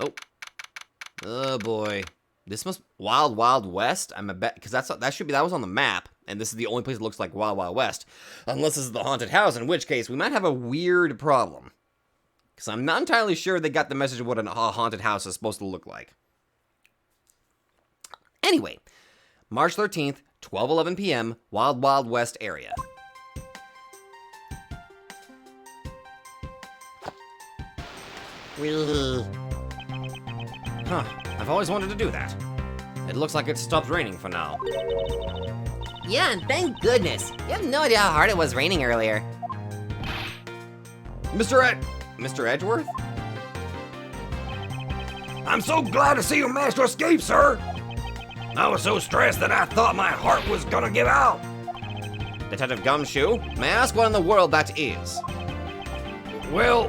Oh. Oh, boy. This must... Wild Wild West? I'm a bet... Because that was on the map. And this is the only place that looks like Wild Wild West. Unless this is the haunted house, in which case we might have a weird problem. Because I'm not entirely sure they got the message of what a haunted house is supposed to look like. Anyway, March 13th, 12:11 p.m., Wild Wild West area. Huh, I've always wanted to do that. It looks like it stopped raining for now. Yeah, and thank goodness. You have no idea how hard it was raining earlier. Mr. Edgeworth? I'm so glad to see you managed to escape, sir. I was so stressed that I thought my heart was gonna give out. Detective Gumshoe, may I ask what in the world that is? Well,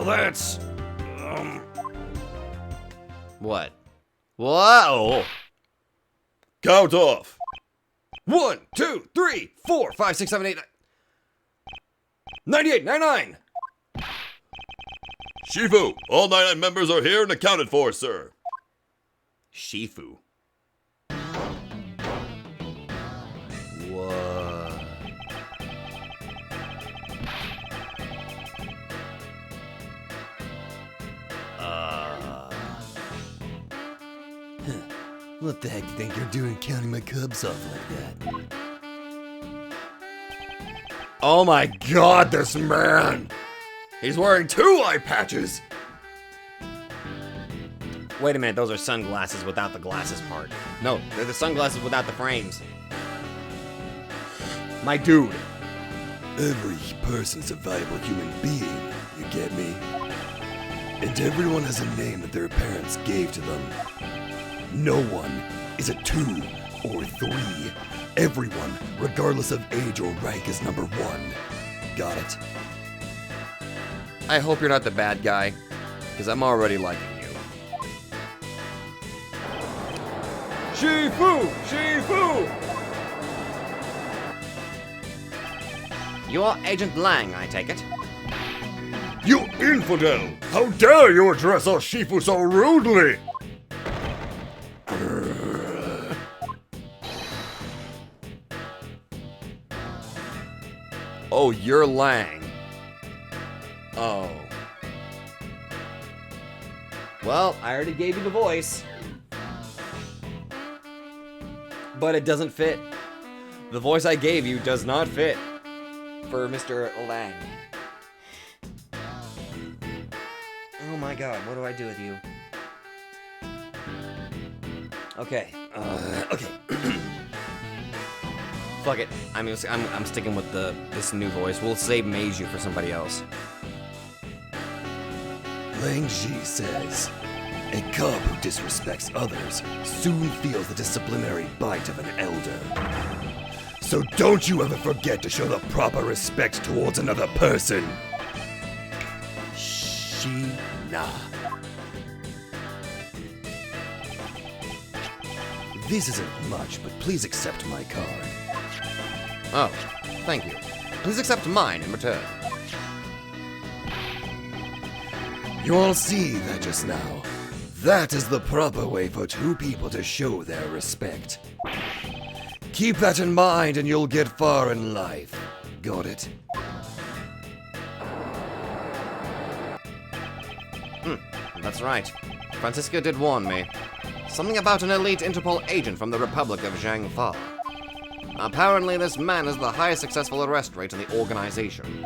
that's... What? Whoa! Count off. 1, 2, 3, 4, 5, 6, 7, 8, 98, 99! Shifu, all 99 members are here and accounted for, sir. Shifu. What? What the heck do you think you're doing counting my cubs off like that? Oh my god, this man! He's wearing 2 eye patches! Wait a minute, those are sunglasses without the glasses part. No, they're the sunglasses without the frames. My dude. Every person's a valuable human being, you get me? And everyone has a name that their parents gave to them. No one is a 2 or 3. Everyone, regardless of age or rank, is number 1. Got it? I hope you're not the bad guy, because I'm already liking you. Shifu! Shifu! You are Agent Lang, I take it? You infidel! How dare you address our Shifu so rudely! Oh, you're Lang. Oh. Well, I already gave you the voice. But it doesn't fit. The voice I gave you does not fit for Mr. Lang. Oh my god, what do I do with you? Okay. Okay. Fuck it. I'm sticking with this new voice. We'll save Meiju for somebody else. Lang Ji says, a cub who disrespects others soon feels the disciplinary bite of an elder. So don't you ever forget to show the proper respect towards another person. She-na. This isn't much, but please accept my card. Oh, thank you. Please accept mine in return. You all see that just now? That is the proper way for 2 people to show their respect. Keep that in mind and you'll get far in life. Got it? That's right. Francisca did warn me. Something about an elite Interpol agent from the Republic of Zhangfa. Apparently, this man has the highest successful arrest rate in the organization.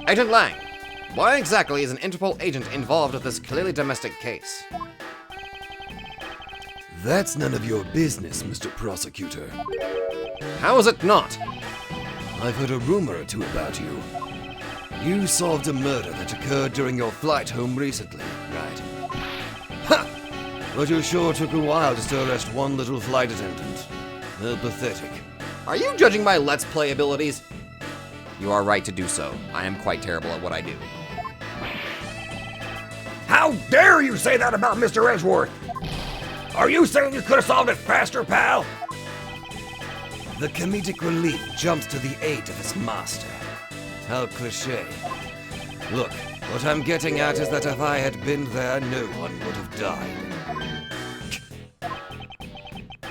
Agent Lang, why exactly is an Interpol agent involved with this clearly domestic case? That's none of your business, Mr. Prosecutor. How is it not? I've heard a rumor or 2 about you. You solved a murder that occurred during your flight home recently, right? Ha! But you sure took a while just to arrest one little flight attendant. Pathetic. Are you judging my Let's Play abilities? You are right to do so. I am quite terrible at what I do. How dare you say that about Mr. Edgeworth? Are you saying you could have solved it faster, pal? The comedic relief jumps to the aid of its master. How cliché. Look, What I'm getting at is that if I had been there, no one would have died.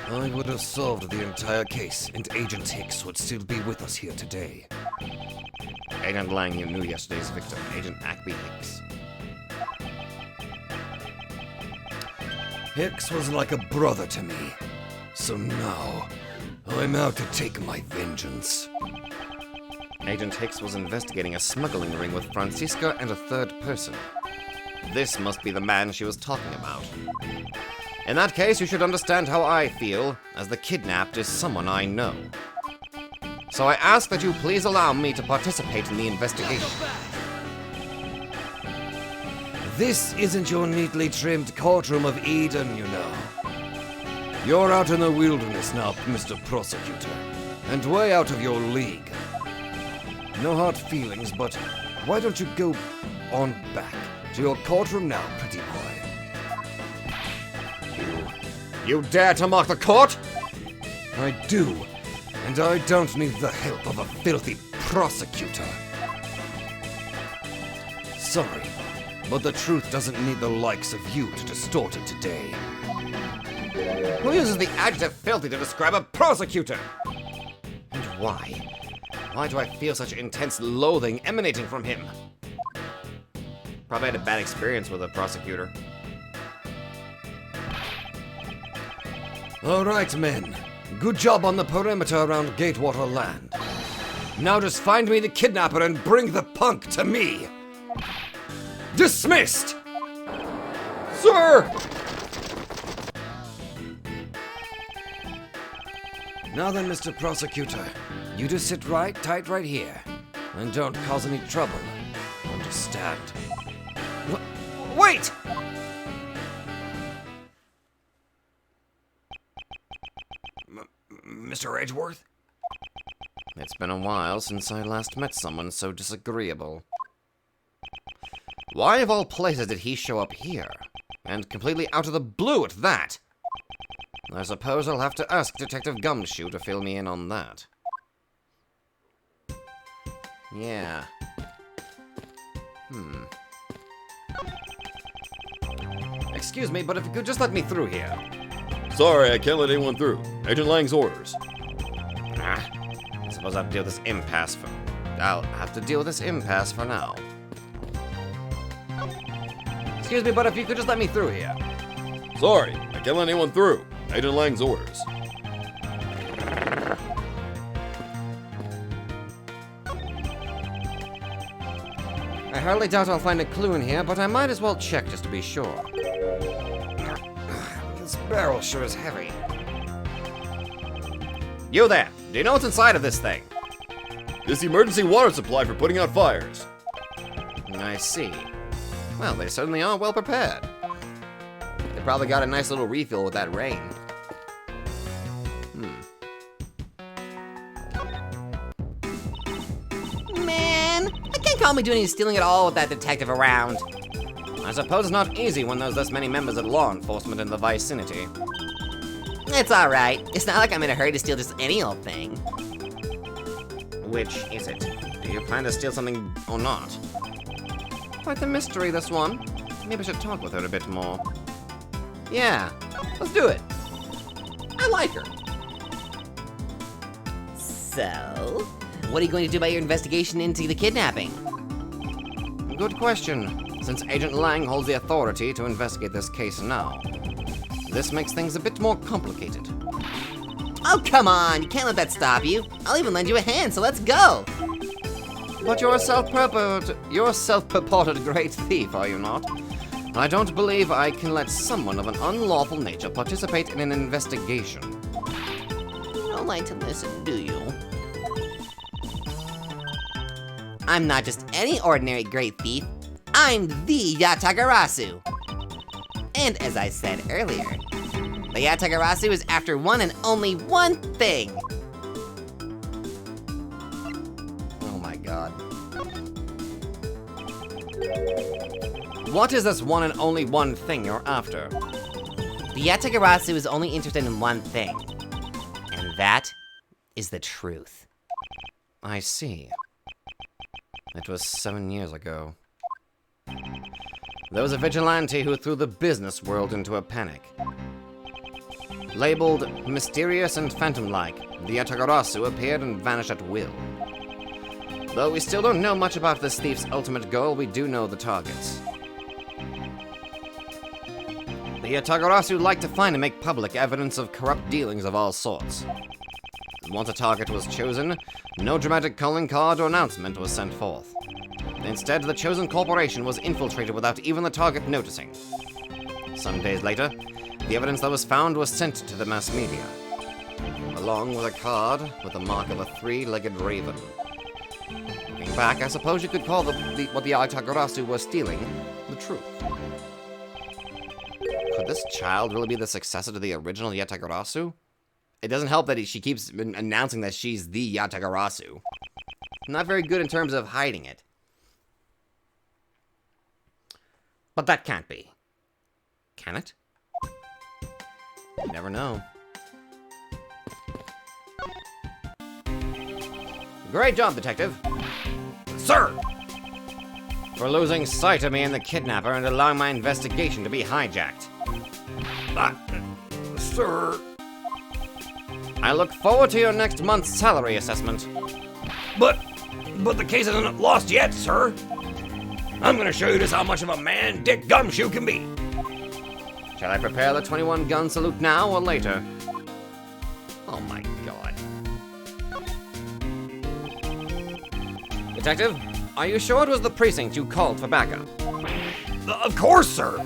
I would have solved the entire case, and Agent Hicks would still be with us here today. Agent Lang, you knew yesterday's victim, Agent Ackby Hicks. Hicks was like a brother to me. So now, I'm out to take my vengeance. Agent Hicks was investigating a smuggling ring with Francisca and a third person. This must be the man she was talking about. In that case, you should understand how I feel, as the kidnapped is someone I know. So I ask that you please allow me to participate in the investigation. This isn't your neatly trimmed courtroom of Eden, you know. You're out in the wilderness now, Mr. Prosecutor, and way out of your league. No hard feelings, but why don't you go on back to your courtroom now, pretty boy? You dare to mock the court? I do, and I don't need the help of a filthy prosecutor. Sorry, but the truth doesn't need the likes of you to distort it today. Who uses the adjective filthy to describe a prosecutor? And why? Why do I feel such intense loathing emanating from him? Probably had a bad experience with a prosecutor. All right, men. Good job on the perimeter around Gatewater Land. Now just find me the kidnapper and bring the punk to me. Dismissed! Sir! Now then, Mr. Prosecutor, you just sit right tight right here, and don't cause any trouble. Understand? Wait! Mr. Edgeworth? It's been a while since I last met someone so disagreeable. Why of all places did he show up here? And completely out of the blue at that? I suppose I'll have to ask Detective Gumshoe to fill me in on that. Yeah. Excuse me, but if you could just let me through here. Sorry, I can't let anyone through. Agent Lang's orders. I suppose I'll have to deal with this impasse for... I'll have to deal with this impasse for now. Excuse me, but if you could just let me through here. Sorry, I can't let anyone through. Agent Lang's orders. I hardly doubt I'll find a clue in here, but I might as well check just to be sure. This barrel sure is heavy. You there! Do you know what's inside of this thing? This emergency water supply for putting out fires. I see. Well, they certainly are well prepared. They probably got a nice little refill with that rain. Man, I can't call me doing any stealing at all with that detective around. I suppose it's not easy when there's this many members of law enforcement in the vicinity. It's alright. It's not like I'm in a hurry to steal just any old thing. Which is it? Do you plan to steal something or not? Quite the mystery, this one. Maybe I should talk with her a bit more. Yeah, let's do it. I like her. So, what are you going to do about your investigation into the kidnapping? Good question, since Agent Lang holds the authority to investigate this case now. This makes things a bit more complicated. Oh, come on! You can't let that stop you. I'll even lend you a hand, so let's go! But you're a self-purported great thief, are you not? I don't believe I can let someone of an unlawful nature participate in an investigation. You don't like to listen, do you? I'm not just any ordinary great thief. I'm the Yatagarasu. And as I said earlier, the Yatagarasu is after one and only one thing. Oh my god. What is this one and only one thing you're after? The Yatagarasu is only interested in one thing. And that is the truth. I see. It was 7 years ago. there was a vigilante who threw the business world into a panic. Labeled mysterious and phantom-like, the Yatagarasu appeared and vanished at will. Though we still don't know much about this thief's ultimate goal, we do know the targets. The Yatagarasu like to find and make public evidence of corrupt dealings of all sorts. Once a target was chosen, no dramatic calling card or announcement was sent forth. Instead, the chosen corporation was infiltrated without even the target noticing. Some days later, the evidence that was found was sent to the mass media, along with a card with the mark of a three-legged raven. Looking back, I suppose you could call what the Yatagarasu was stealing the truth. Could this child really be the successor to the original Yatagarasu? It doesn't help that she keeps announcing that she's the Yatagarasu. Not very good in terms of hiding it. But that can't be. Can it? You never know. Great job, Detective. Sir! For losing sight of me and the kidnapper and allowing my investigation to be hijacked. Sir. I look forward to your next month's salary assessment. But the case isn't lost yet, sir. I'm gonna show you just how much of a man Dick Gumshoe can be. Shall I prepare the 21-gun salute now or later? Oh my god. Detective, are you sure it was the precinct you called for backup? Of course, sir.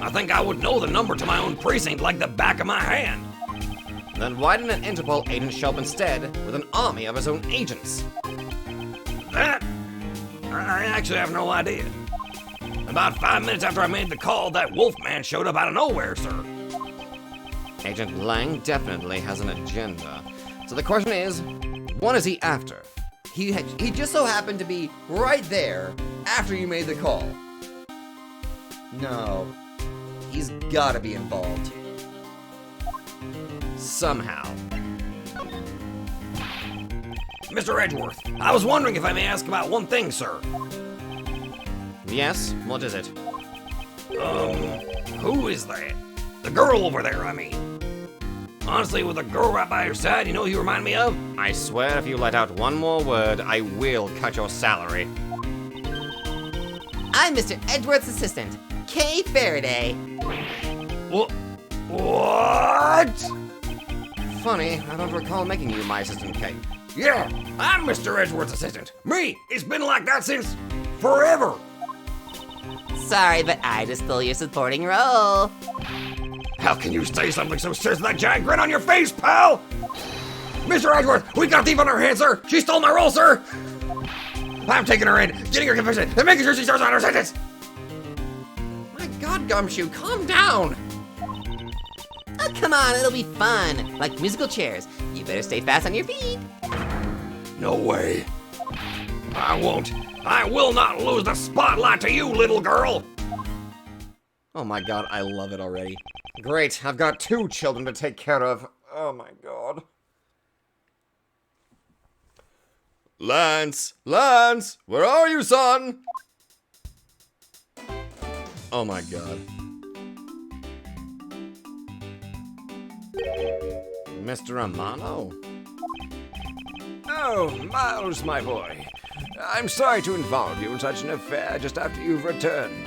I think I would know the number to my own precinct like the back of my hand. Then why didn't an Interpol agent show up instead with an army of his own agents? That? I actually have no idea. About 5 minutes after I made the call, that Wolfman showed up out of nowhere, sir. Agent Lang definitely has an agenda. So the question is, what is he after? He just so happened to be right there after you made the call. No. He's gotta be involved. Somehow. Mr. Edgeworth, I was wondering if I may ask about one thing, sir. Yes, what is it? Who is that? The girl over there, I mean. Honestly, with a girl right by your side, you know who you remind me of? I swear if you let out one more word, I will cut your salary. I'm Mr. Edgeworth's assistant, Kay Faraday. What? Funny, I don't recall making you my assistant, Kate. Yeah, I'm Mr. Edgeworth's assistant. Me, it's been like that since forever. Sorry, but I just stole your supporting role. How can you say something so serious with that giant grin on your face, pal? Mr. Edgeworth, we got a thief on our hands, sir. She stole my role, sir. I'm taking her in, getting her confession, and making sure she serves on her sentence. My god, Gumshoe, calm down! Oh, come on, it'll be fun. Like musical chairs. You better stay fast on your feet. No way. I won't. I will not lose the spotlight to you, little girl. Oh my god, I love it already. Great, I've got 2 children to take care of. Oh my god. Lance! Lance! Where are you, son? Oh my god. Mr. Amano? Oh, Miles, my boy. I'm sorry to involve you in such an affair just after you've returned.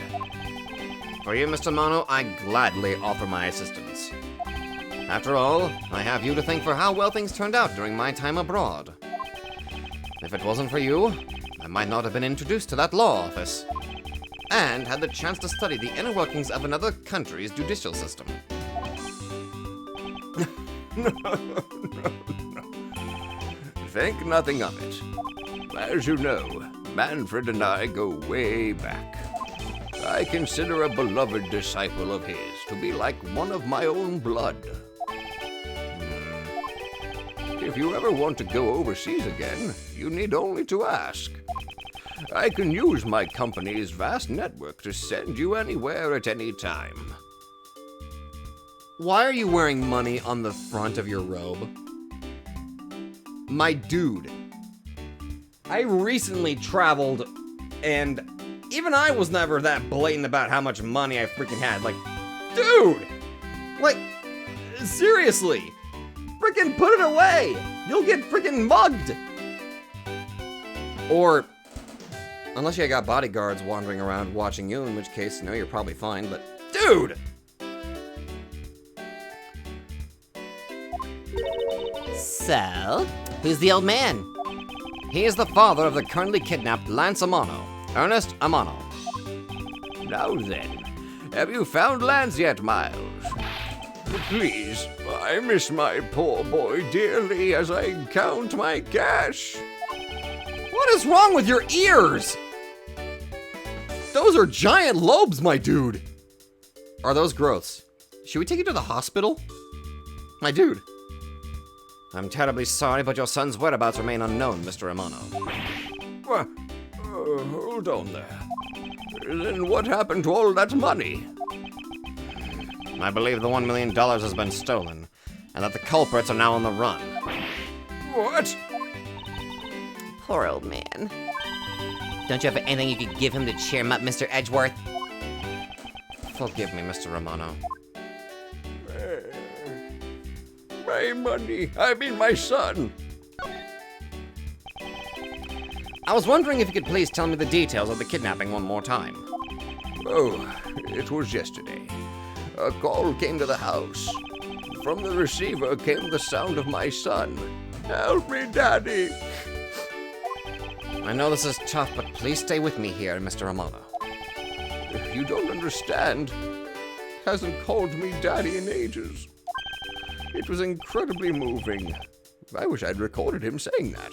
For you, Mr. Mano, I gladly offer my assistance. After all, I have you to thank for how well things turned out during my time abroad. If it wasn't for you, I might not have been introduced to that law office, and had the chance to study the inner workings of another country's judicial system. No. Think nothing of it. As you know, Manfred and I go way back. I consider a beloved disciple of his to be like one of my own blood. If you ever want to go overseas again, you need only to ask. I can use my company's vast network to send you anywhere at any time. Why are you wearing money on the front of your robe? My dude, I recently traveled and even I was never that blatant about how much money I freaking had. Like, dude! Like, seriously! Freaking put it away! You'll get freaking mugged! Or, unless you got bodyguards wandering around watching you, in which case, no, you're probably fine, but dude! So, who's the old man? He is the father of the currently kidnapped Lance Amano, Ernest Amano. Now then, have you found Lance yet, Miles? Please, I miss my poor boy dearly as I count my cash. What is wrong with your ears? Those are giant lobes, my dude. Are those growths? Should we take you to the hospital? My dude. I'm terribly sorry, but your son's whereabouts remain unknown, Mr. Amano. Well, hold on there. Then what happened to all that money? I believe the $1 million has been stolen, and that the culprits are now on the run. What? Poor old man. Don't you have anything you could give him to cheer him up, Mr. Edgeworth? Forgive me, Mr. Amano. My money, I mean my son. I was wondering if you could please tell me the details of the kidnapping one more time. Oh, it was yesterday. A call came to the house. From the receiver came the sound of my son. Help me, Daddy. I know this is tough, but please stay with me here, Mr. Amano. You don't understand. Hasn't called me Daddy in ages. It was incredibly moving. I wish I'd recorded him saying that.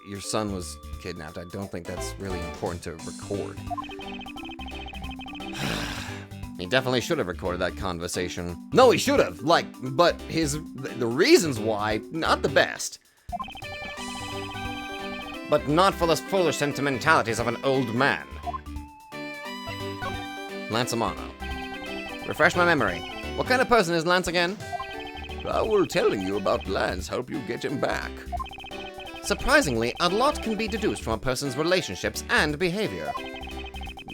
Your son was kidnapped. I don't think that's really important to record. He definitely should have recorded that conversation. No, he should have. But the reasons why, not the best. But not for the foolish sentimentalities of an old man. Lance Amano. Refresh my memory. What kind of person is Lance again? How will telling you about Lance help you get him back? Surprisingly, a lot can be deduced from a person's relationships and behavior.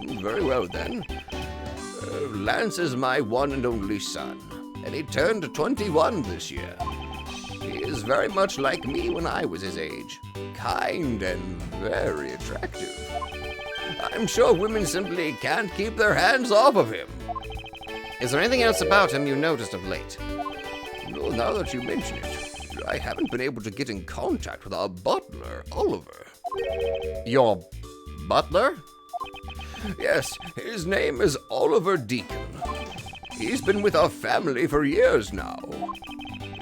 Very well then. Lance is my one and only son, and he turned 21 this year. He is very much like me when I was his age. Kind and very attractive. I'm sure women simply can't keep their hands off of him. Is there anything else about him you noticed of late? No, now that you mention it, I haven't been able to get in contact with our butler, Oliver. Your butler? Yes, his name is Oliver Deacon. He's been with our family for years now.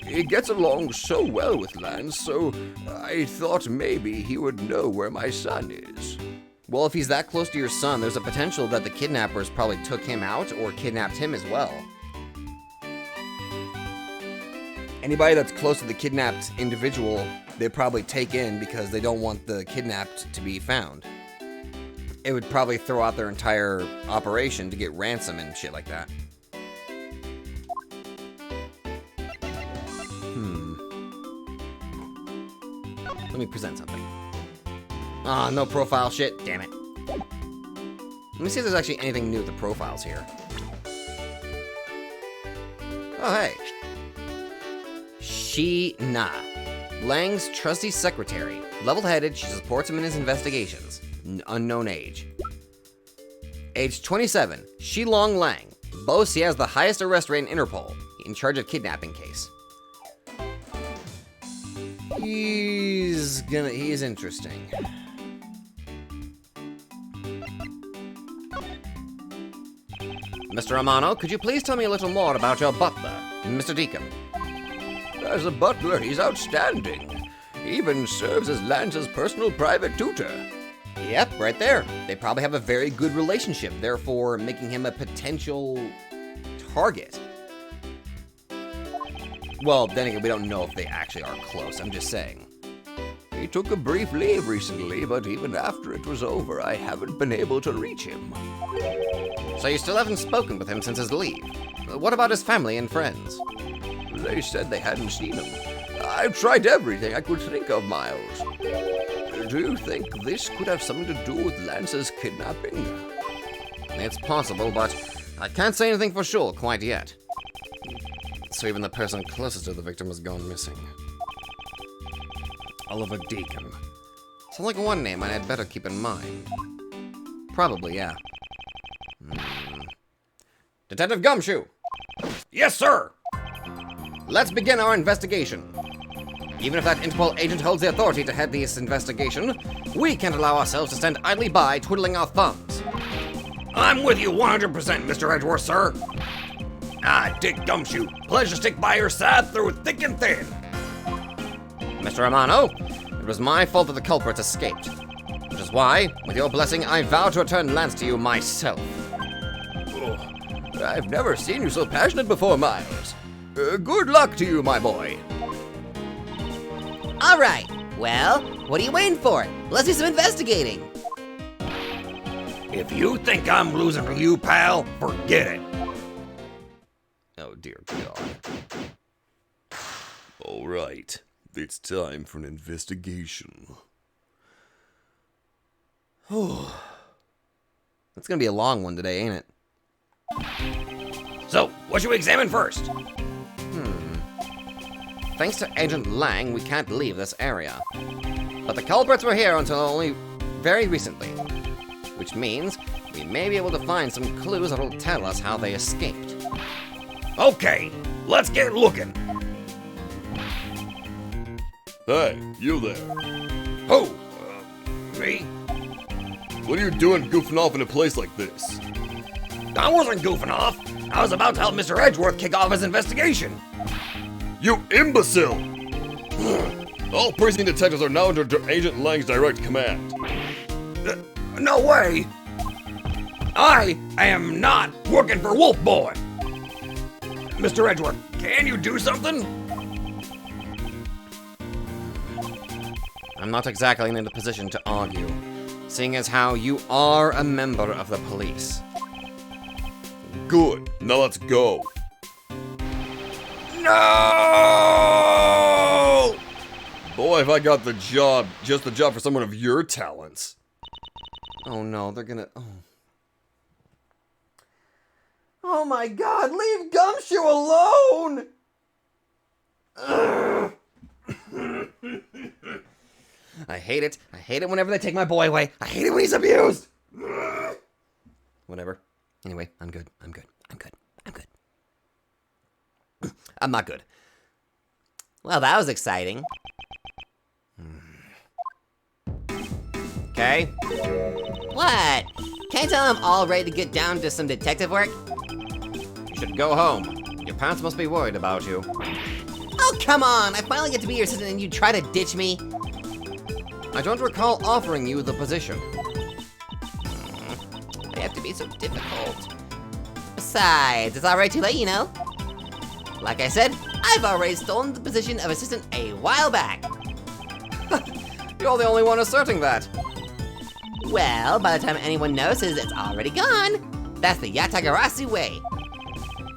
He gets along so well with Lance, so I thought maybe he would know where my son is. Well, if he's that close to your son, there's a potential that the kidnappers probably took him out or kidnapped him as well. Anybody that's close to the kidnapped individual, they probably take in because they don't want the kidnapped to be found. It would probably throw out their entire operation to get ransom and shit like that. Let me present something. Ah, no profile shit. Damn it. Let me see if there's actually anything new with the profiles here. Oh, hey. She-na. Lang's trusty secretary. Level-headed, she supports him in his investigations. Unknown age. Age 27. Shi-long Lang. Boasts he has the highest arrest rate in Interpol. In charge of kidnapping case. He's interesting. Mr. Amano, could you please tell me a little more about your butler, Mr. Deacon? As a butler, he's outstanding. He even serves as Lance's personal private tutor. Yep, right there. They probably have a very good relationship, therefore making him a potential target. Well, then again, we don't know if they actually are close, I'm just saying. He took a brief leave recently, but even after it was over, I haven't been able to reach him. So you still haven't spoken with him since his leave? What about his family and friends? They said they hadn't seen him. I've tried everything I could think of, Miles. Do you think this could have something to do with Lance's kidnapping? It's possible, but I can't say anything for sure quite yet. So even the person closest to the victim has gone missing. Oliver Deacon. Sounds like one name I'd better keep in mind. Probably, yeah. Detective Gumshoe! Yes, sir! Let's begin our investigation. Even if that Interpol agent holds the authority to head this investigation, we can't allow ourselves to stand idly by twiddling our thumbs. I'm with you 100%, Mr. Edgeworth, sir. Dick Gumshoe, pledge to stick by your side through thick and thin. Mr. Amano, it was my fault that the culprits escaped. Which is why, with your blessing, I vow to return Lance to you myself. I've never seen you so passionate before, Miles. Good luck to you, my boy. All right. Well, what are you waiting for? Let's do some investigating. If you think I'm losing to you, pal, forget it. Oh, dear God. All right, it's time for an investigation. It's gonna be a long one today, ain't it? So, what should we examine first? Thanks to Agent Lang, we can't leave this area. But the culprits were here until only very recently. Which means we may be able to find some clues that'll tell us how they escaped. Okay, let's get looking. Hey, you there. Who? Me? What are you doing goofing off in a place like this? I wasn't goofing off. I was about to help Mr. Edgeworth kick off his investigation. You imbecile! All precinct detectives are now under Agent Lang's direct command. No way! I am not working for Wolf Boy! Mr. Edgeworth, can you do something? I'm not exactly in a position to argue, seeing as how you are a member of the police. Good. Now let's go. No! Boy, if I got the job, just the job for someone of your talents. Oh no, they're gonna... Oh my God, leave Gumshoe alone! I hate it. I hate it whenever they take my boy away. I hate it when he's abused. Whatever. Anyway, I'm good. I'm good. I'm good. I'm good. I'm not good. Well, that was exciting. Okay? What? Can't you tell I'm all ready to get down to some detective work? You should go home. Your parents must be worried about you. Oh, come on! I finally get to be your assistant and you try to ditch me? I don't recall offering you the position. They have to be so difficult. Besides, it's already too late, you know? Like I said, I've already stolen the position of assistant a while back. You're the only one asserting that. Well, by the time anyone notices, it's already gone. That's the Yatagarasu way.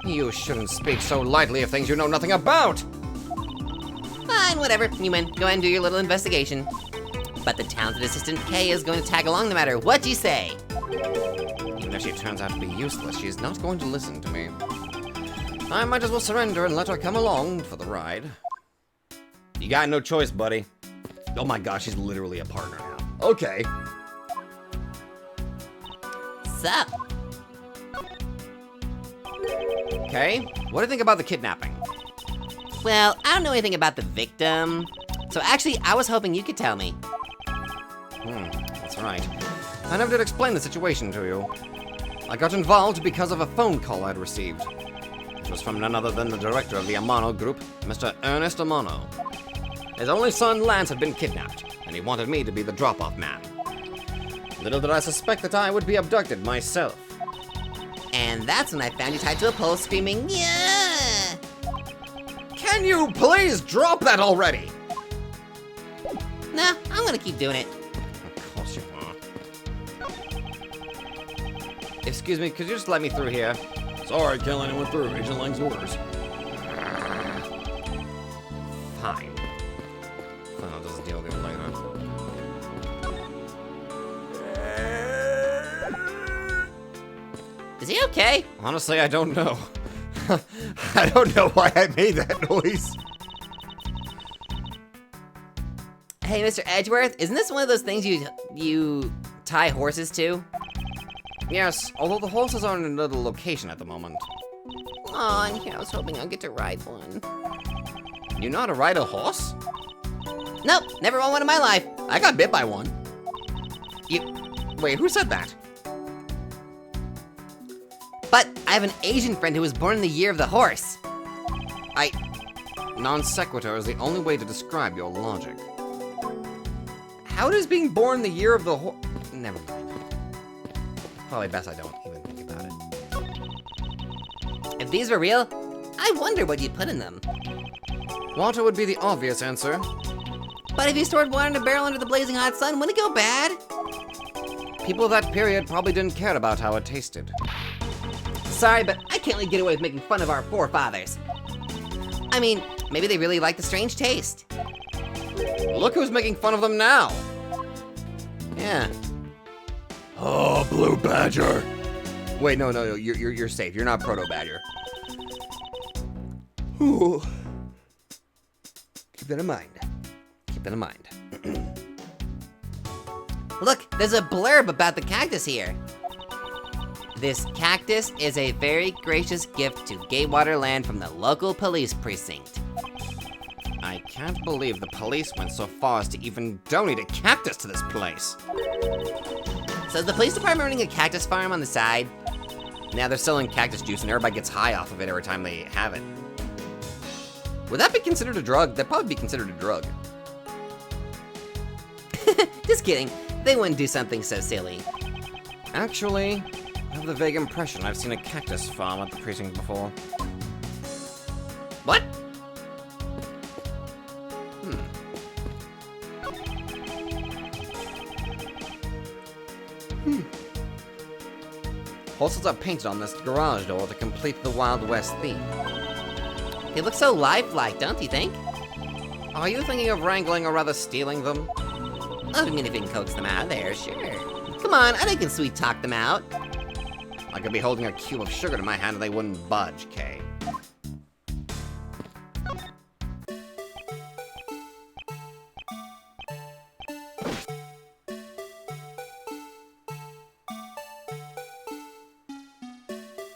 You shouldn't speak so lightly of things you know nothing about. Fine, whatever. You win. Go ahead and do your little investigation. But the talented assistant Kay is going to tag along no matter what you say. Even if she turns out to be useless, she's not going to listen to me. I might as well surrender and let her come along for the ride. You got no choice, buddy. Oh my gosh, she's literally a partner now. Okay. Sup? Okay, what do you think about the kidnapping? Well, I don't know anything about the victim. So actually, I was hoping you could tell me. That's right. I never did explain the situation to you. I got involved because of a phone call I'd received. It was from none other than the director of the Amano Group, Mr. Ernest Amano. His only son, Lance, had been kidnapped, and he wanted me to be the drop-off man. Little did I suspect that I would be abducted myself. And that's when I found you tied to a pole screaming, yeah! Can you please drop that already? Nah, I'm gonna keep doing it. Of course you are. Excuse me, could you just let me through here? Sorry, can't let anyone through. Agent Lang's orders. Fine. I'll just deal with it later. Is he okay? Honestly, I don't know. I don't know why I made that noise. Hey, Mr. Edgeworth, isn't this one of those things you tie horses to? Yes, although the horses are in another location at the moment. Aw, and here I was hoping I'd get to ride one. You know how to ride a horse? Nope, never won one in my life. I got bit by one. Wait, who said that? But I have an Asian friend who was born in the year of the horse. Non sequitur is the only way to describe your logic. How does being born the year of the horse? Never mind. Probably best I don't even think about it. If these were real, I wonder what you'd put in them. Water would be the obvious answer. But if you stored water in a barrel under the blazing hot sun, wouldn't it go bad? People of that period probably didn't care about how it tasted. Sorry, but I can't let you get away with making fun of our forefathers. I mean, maybe they really like the strange taste. Look who's making fun of them now. Yeah. Oh, Blue Badger. Wait, no, you're safe. You're not Proto Badger. Ooh. Keep that in mind. Keep that in mind. Look, there's a blurb about the cactus here. This cactus is a very gracious gift to Gatewater Land from the local police precinct. I can't believe the police went so far as to even donate a cactus to this place. So is the police department running a cactus farm on the side? Now they're selling cactus juice and everybody gets high off of it every time they have it. Would that be considered a drug? That'd probably be considered a drug. Just kidding. They wouldn't do something so silly. Actually, I have the vague impression I've seen a cactus farm at the precinct before. What? Horses are painted on this garage door to complete the Wild West theme. They look so lifelike, don't you think? Are you thinking of wrangling or rather stealing them? I mean, if you can coax them out of there, sure. Come on, I know you can sweet talk them out. I could be holding a cube of sugar to my hand and they wouldn't budge, Kay.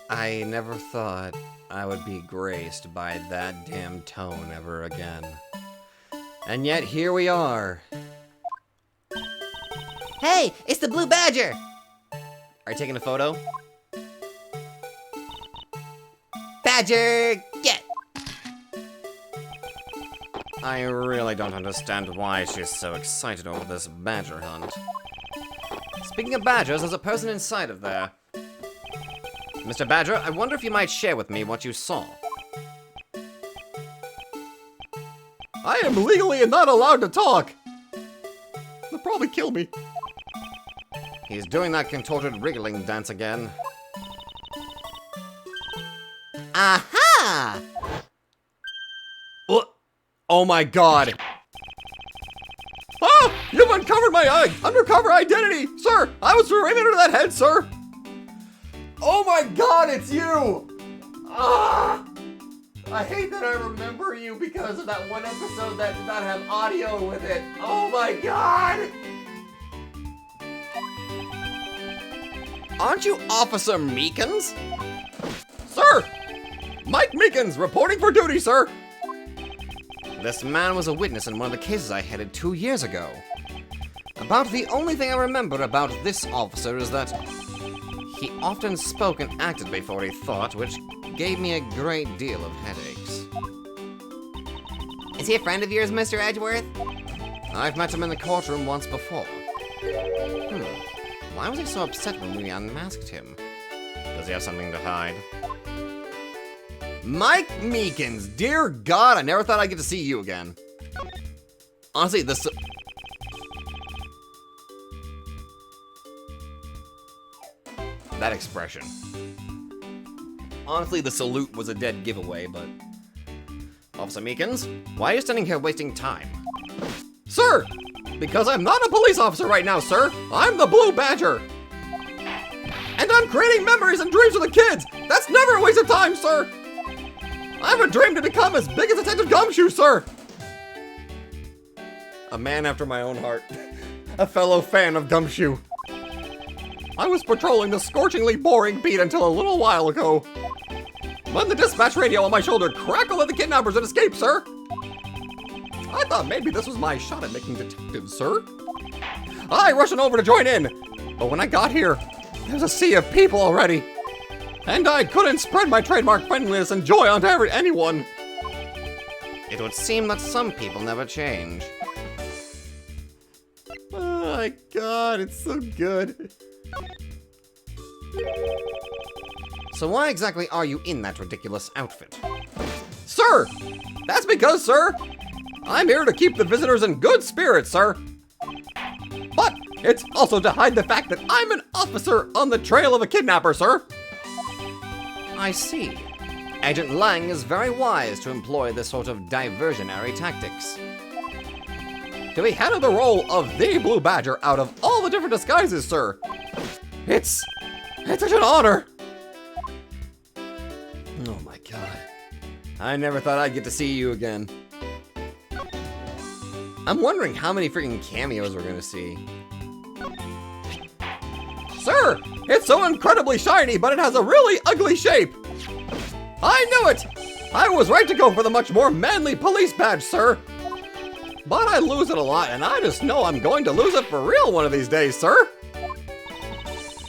I never thought I would be graced by that damn tone ever again. And yet here we are. Hey, it's the Blue Badger! Are you taking a photo? Badger, get! I really don't understand why she's so excited over this badger hunt. Speaking of badgers, there's a person inside of there. Mr. Badger, I wonder if you might share with me what you saw. I am legally not allowed to talk. They'll probably kill me. He's doing that contorted wriggling dance again. Aha! What? Oh my god! Ah! You've uncovered my undercover identity! Sir, I was right under that head, sir! Oh my god, it's you! Ah! I hate that I remember you because of that one episode that did not have audio with it. Oh my god! Aren't you Officer Meekins? Sir! Mike Meekins, reporting for duty, sir! This man was a witness in one of the cases I headed 2 years ago. About the only thing I remember about this officer is that he often spoke and acted before he thought, which gave me a great deal of headaches. Is he a friend of yours, Mr. Edgeworth? I've met him in the courtroom once before. Why was he so upset when we unmasked him? Does he have something to hide? Mike Meekins, dear God, I never thought I'd get to see you again. Honestly, that expression. Honestly, the salute was a dead giveaway, but... Officer Meekins, why are you standing here wasting time? Sir! Because I'm not a police officer right now, sir! I'm the Blue Badger! And I'm creating memories and dreams for the kids! That's never a waste of time, sir! I have a dream to become as big as Detective Gumshoe, sir! A man after my own heart. A fellow fan of Gumshoe. I was patrolling the scorchingly boring beat until a little while ago. When the dispatch radio on my shoulder crackled at the kidnappers had escaped, sir! I thought maybe this was my shot at making detectives, sir. I rushed on over to join in, but when I got here, there was a sea of people already. And I couldn't spread my trademark friendliness and joy onto anyone. It would seem that some people never change. Oh my god, it's so good. So why exactly are you in that ridiculous outfit? Sir! That's because, sir, I'm here to keep the visitors in good spirits, sir. But it's also to hide the fact that I'm an officer on the trail of a kidnapper, sir. I see. Agent Lang is very wise to employ this sort of diversionary tactics. To be handed the role of the Blue Badger out of all the different disguises, sir. It's such an honor. Oh my god. I never thought I'd get to see you again. I'm wondering how many freaking cameos we're gonna see. Sir, it's so incredibly shiny, but it has a really ugly shape. I knew it! I was right to go for the much more manly police badge, sir. But I lose it a lot, and I just know I'm going to lose it for real one of these days, sir.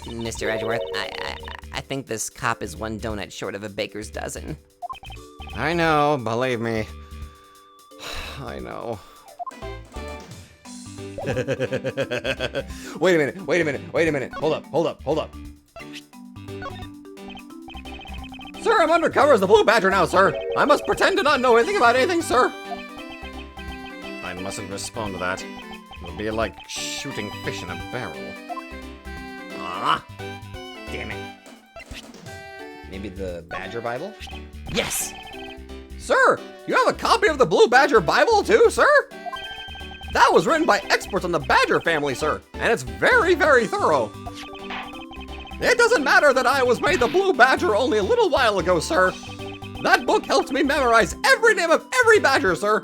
Mr. Edgeworth, I think this cop is one donut short of a baker's dozen. I know, believe me. I know. Wait a minute. Hold up. Sir, I'm undercover as the Blue Badger now, sir. I must pretend to not know anything about anything, sir. I mustn't respond to that. It would be like shooting fish in a barrel. Ah, damn it. Maybe the Badger Bible? Yes! Sir, you have a copy of the Blue Badger Bible too, sir? That was written by experts on the Badger family, sir, and it's very, very thorough. It doesn't matter that I was made the Blue Badger only a little while ago, sir. That book helped me memorize every name of every badger, sir.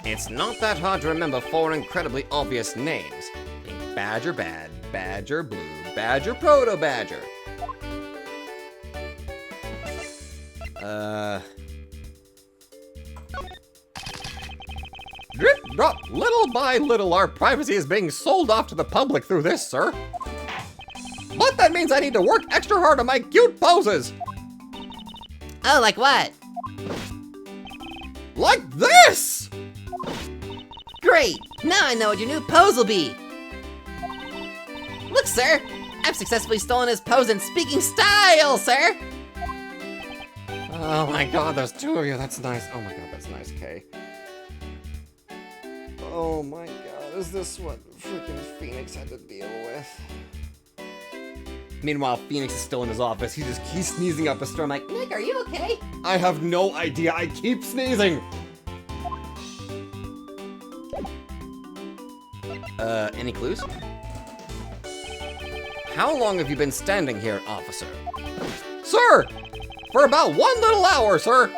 It's not that hard to remember four incredibly obvious names. Pink Badger Bad, Badger Blue, Badger Proto Badger. Drip, drop, little by little, our privacy is being sold off to the public through this, sir. But that means I need to work extra hard on my cute poses. Oh, like what? Like this! Great! Now I know what your new pose will be! Look, sir! I've successfully stolen his pose in speaking style, sir! Oh my god, there's two of you, that's nice. Oh my god, that's nice, Kay. Oh my god, is this what freaking Phoenix had to deal with? Meanwhile, Phoenix is still in his office. He's sneezing up a storm like, Nick, are you okay? I have no idea, I keep sneezing! Any clues? How long have you been standing here, officer? Sir! For about 1 little hour, sir!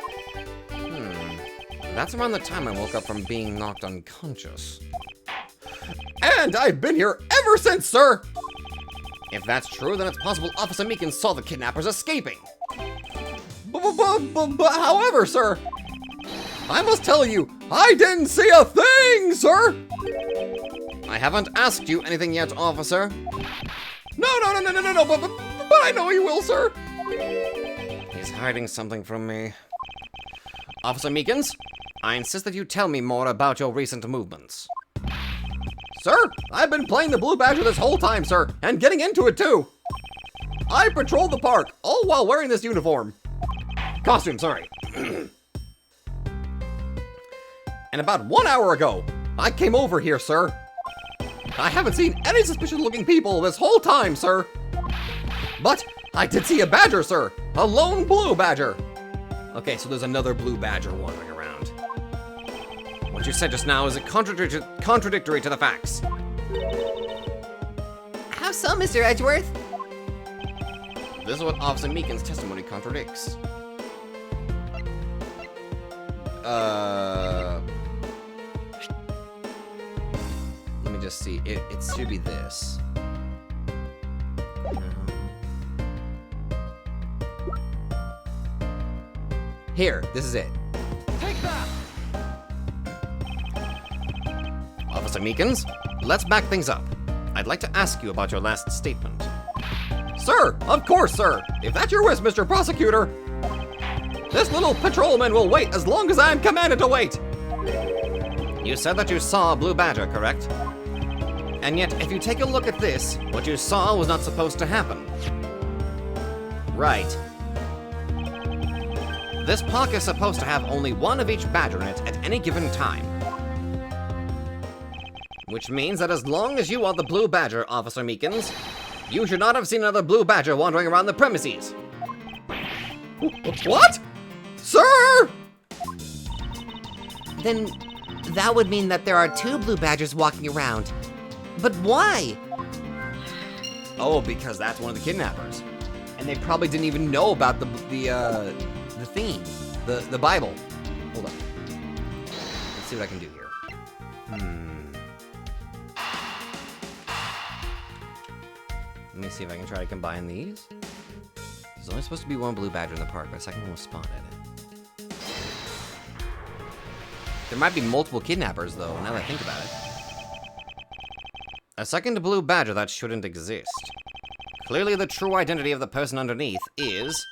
That's around the time I woke up from being knocked unconscious. And I've been here ever since, sir! If that's true, then it's possible Officer Meekins saw the kidnappers escaping. But however, sir, I must tell you, I didn't see a thing, sir! I haven't asked you anything yet, officer. No, but I know you will, sir! He's hiding something from me. Officer Meekins, I insist that you tell me more about your recent movements. Sir, I've been playing the Blue Badger this whole time, sir, and getting into it too. I patrolled the park, all while wearing this uniform. Costume, sorry. And about 1 hour ago, I came over here, sir. I haven't seen any suspicious-looking people this whole time, sir. But I did see a badger, sir. A lone blue badger. Okay, so there's another blue badger wandering around. What you said just now is contradictory to the facts. How so, Mr. Edgeworth? This is what Officer Meekin's testimony contradicts. Let me just see. It should be this. Here, this is it. Take that! Officer Meekins, let's back things up. I'd like to ask you about your last statement. Sir, of course, sir. If that's your wish, Mr. Prosecutor. This little patrolman will wait as long as I am commanded to wait. You said that you saw a blue badger, correct? And yet, if you take a look at this, what you saw was not supposed to happen. Right. This park is supposed to have only one of each badger in it at any given time. Which means that as long as you are the blue badger, Officer Meekins, you should not have seen another blue badger wandering around the premises. What? Sir! Then that would mean that there are 2 blue badgers walking around. But why? Oh, because that's one of the kidnappers. And they probably didn't even know about the theme, the Bible. Hold on. Let's see what I can do here. Let me see if I can try to combine these. There's only supposed to be one blue badger in the park, but a second one was spotted. There might be multiple kidnappers, though, now that I think about it. A second blue badger that shouldn't exist. Clearly the true identity of the person underneath is...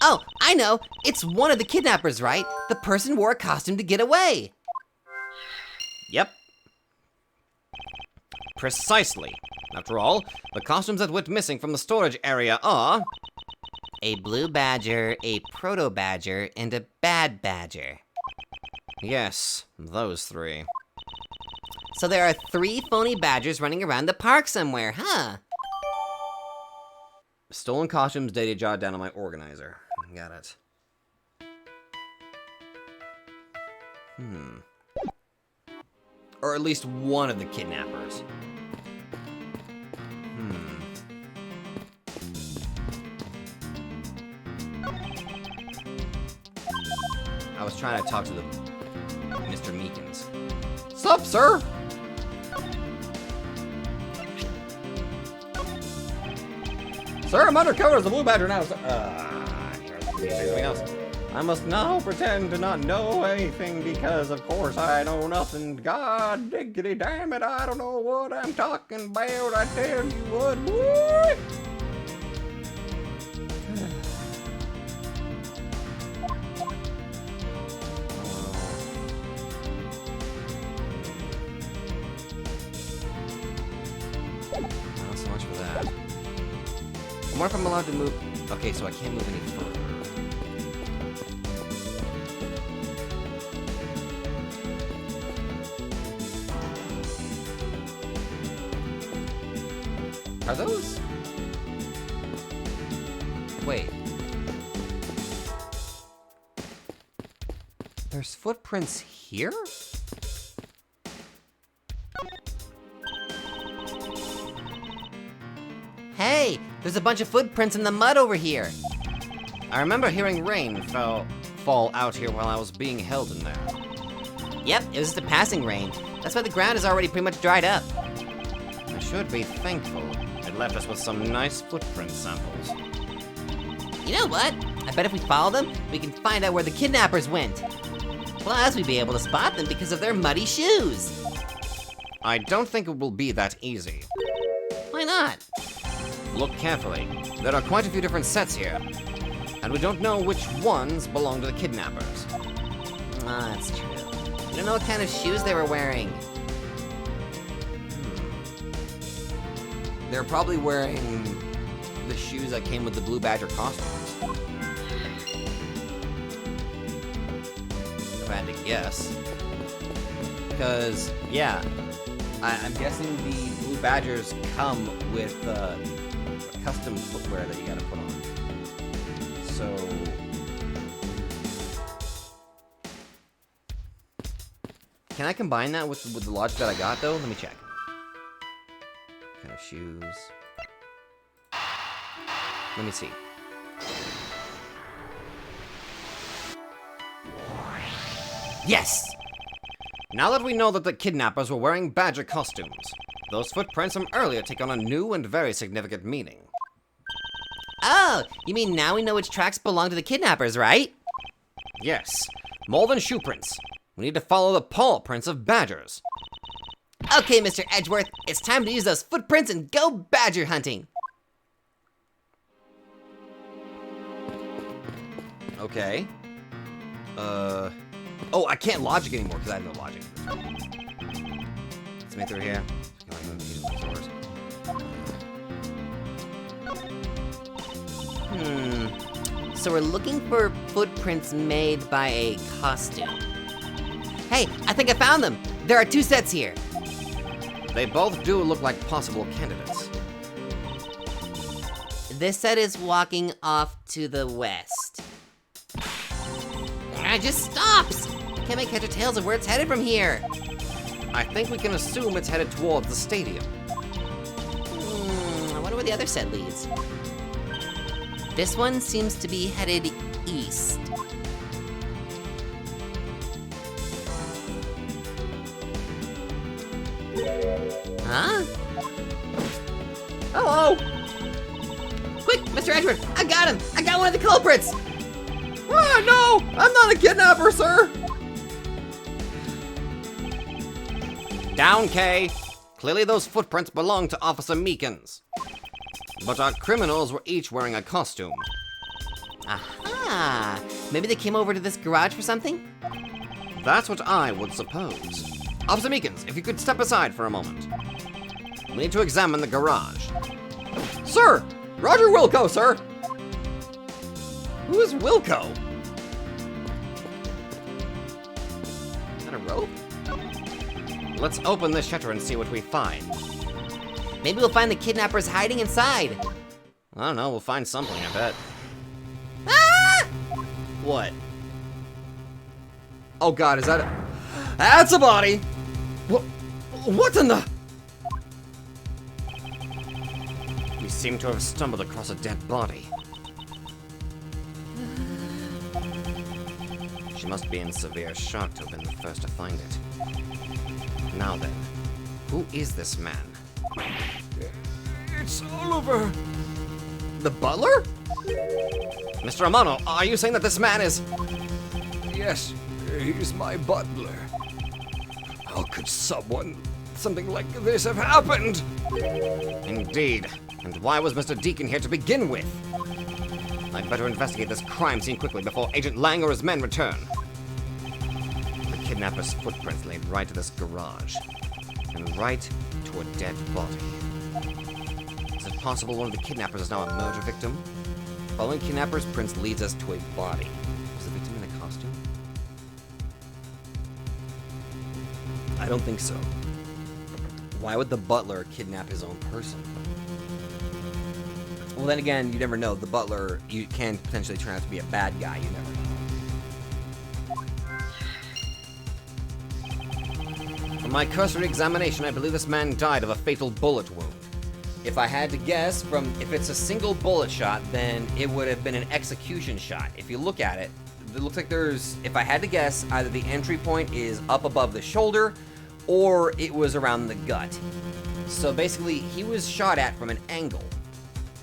Oh, I know! It's one of the kidnappers, right? The person wore a costume to get away! Yep. Precisely. After all, the costumes that went missing from the storage area are... A blue badger, a proto-badger, and a bad badger. Yes, those 3. So there are 3 phony badgers running around the park somewhere, huh? Stolen costumes dated jotted down on my organizer. Got it. Or at least one of the kidnappers. I was trying to talk to the Mr. Meekins. Sup, sir? Sir, I'm undercover as a blue badger now. Something else. I must now pretend to not know anything because, of course, I know nothing. God diggity damn it, I don't know what I'm talking about. I tell you what, boy. Not so much for that. I wonder if I'm allowed to move. Okay, so I can't move any further. Are those? Wait. There's footprints here? Hey, there's a bunch of footprints in the mud over here. I remember hearing rain fall out here while I was being held in there. Yep, it was just a passing rain. That's why the ground is already pretty much dried up. I should be thankful. It left us with some nice footprint samples. You know what? I bet if we follow them, we can find out where the kidnappers went. Plus, we'd be able to spot them because of their muddy shoes. I don't think it will be that easy. Why not? Look carefully. There are quite a few different sets here. And we don't know which ones belong to the kidnappers. Ah, that's true. We don't know what kind of shoes they were wearing. They're probably wearing the shoes that came with the Blue Badger costumes. If I had to guess. Because, yeah, I'm guessing the Blue Badgers come with custom footwear that you gotta put on. So... Can I combine that with the logic that I got, though? Let me check. Kind of shoes. Let me see. Yes! Now that we know that the kidnappers were wearing badger costumes, those footprints from earlier take on a new and very significant meaning. Oh, you mean now we know which tracks belong to the kidnappers, right? Yes, more than shoe prints. We need to follow the paw prints of badgers. Okay, Mr. Edgeworth, it's time to use those footprints and go badger hunting. Okay. Oh, I can't logic anymore because I have no logic. Let's make through here. So we're looking for footprints made by a costume. Hey, I think I found them. There are 2 sets here. They both do look like possible candidates. This set is walking off to the west. It just stops. I can't make heads or tails of where it's headed from here. I think we can assume it's headed towards the stadium. I wonder where the other set leads. This one seems to be headed east. Huh? Hello! Quick, Mr. Edgeworth, I got him! I got one of the culprits! Ah, no! I'm not a kidnapper, sir! Down, Kay! Clearly those footprints belong to Officer Meekins. But our criminals were each wearing a costume. Aha! Maybe they came over to this garage for something? That's what I would suppose. Officer Meekins, if you could step aside for a moment. We need to examine the garage. Sir! Roger Wilco, sir! Who is Wilco? Is that a rope? Let's open this shutter and see what we find. Maybe we'll find the kidnappers hiding inside. I don't know, we'll find something, I bet. Ah! What? Oh god, is that a... That's a body! What in the... We seem to have stumbled across a dead body. She must be in severe shock to have been the first to find it. Now then, who is this man? It's Oliver. The butler? Mr. Amano, are you saying that this man is... Yes, he's my butler. How could something like this have happened? Indeed. And why was Mr. Deacon here to begin with? I'd better investigate this crime scene quickly before Agent Lang or his men return. The kidnapper's footprints lead right to this garage. And right to a dead body. Is it possible one of the kidnappers is now a murder victim? Following kidnapper's prints leads us to a body. Was the victim in a costume? I don't think so. Why would the butler kidnap his own person? Well, then again, you never know. The butler, you can potentially turn out to be a bad guy. You never know. From my cursory examination, I believe this man died of a fatal bullet wound. If I had to guess, if it's a single bullet shot, then it would have been an execution shot. If you look at it, it looks like if I had to guess, either the entry point is up above the shoulder, or it was around the gut. So basically, he was shot at from an angle.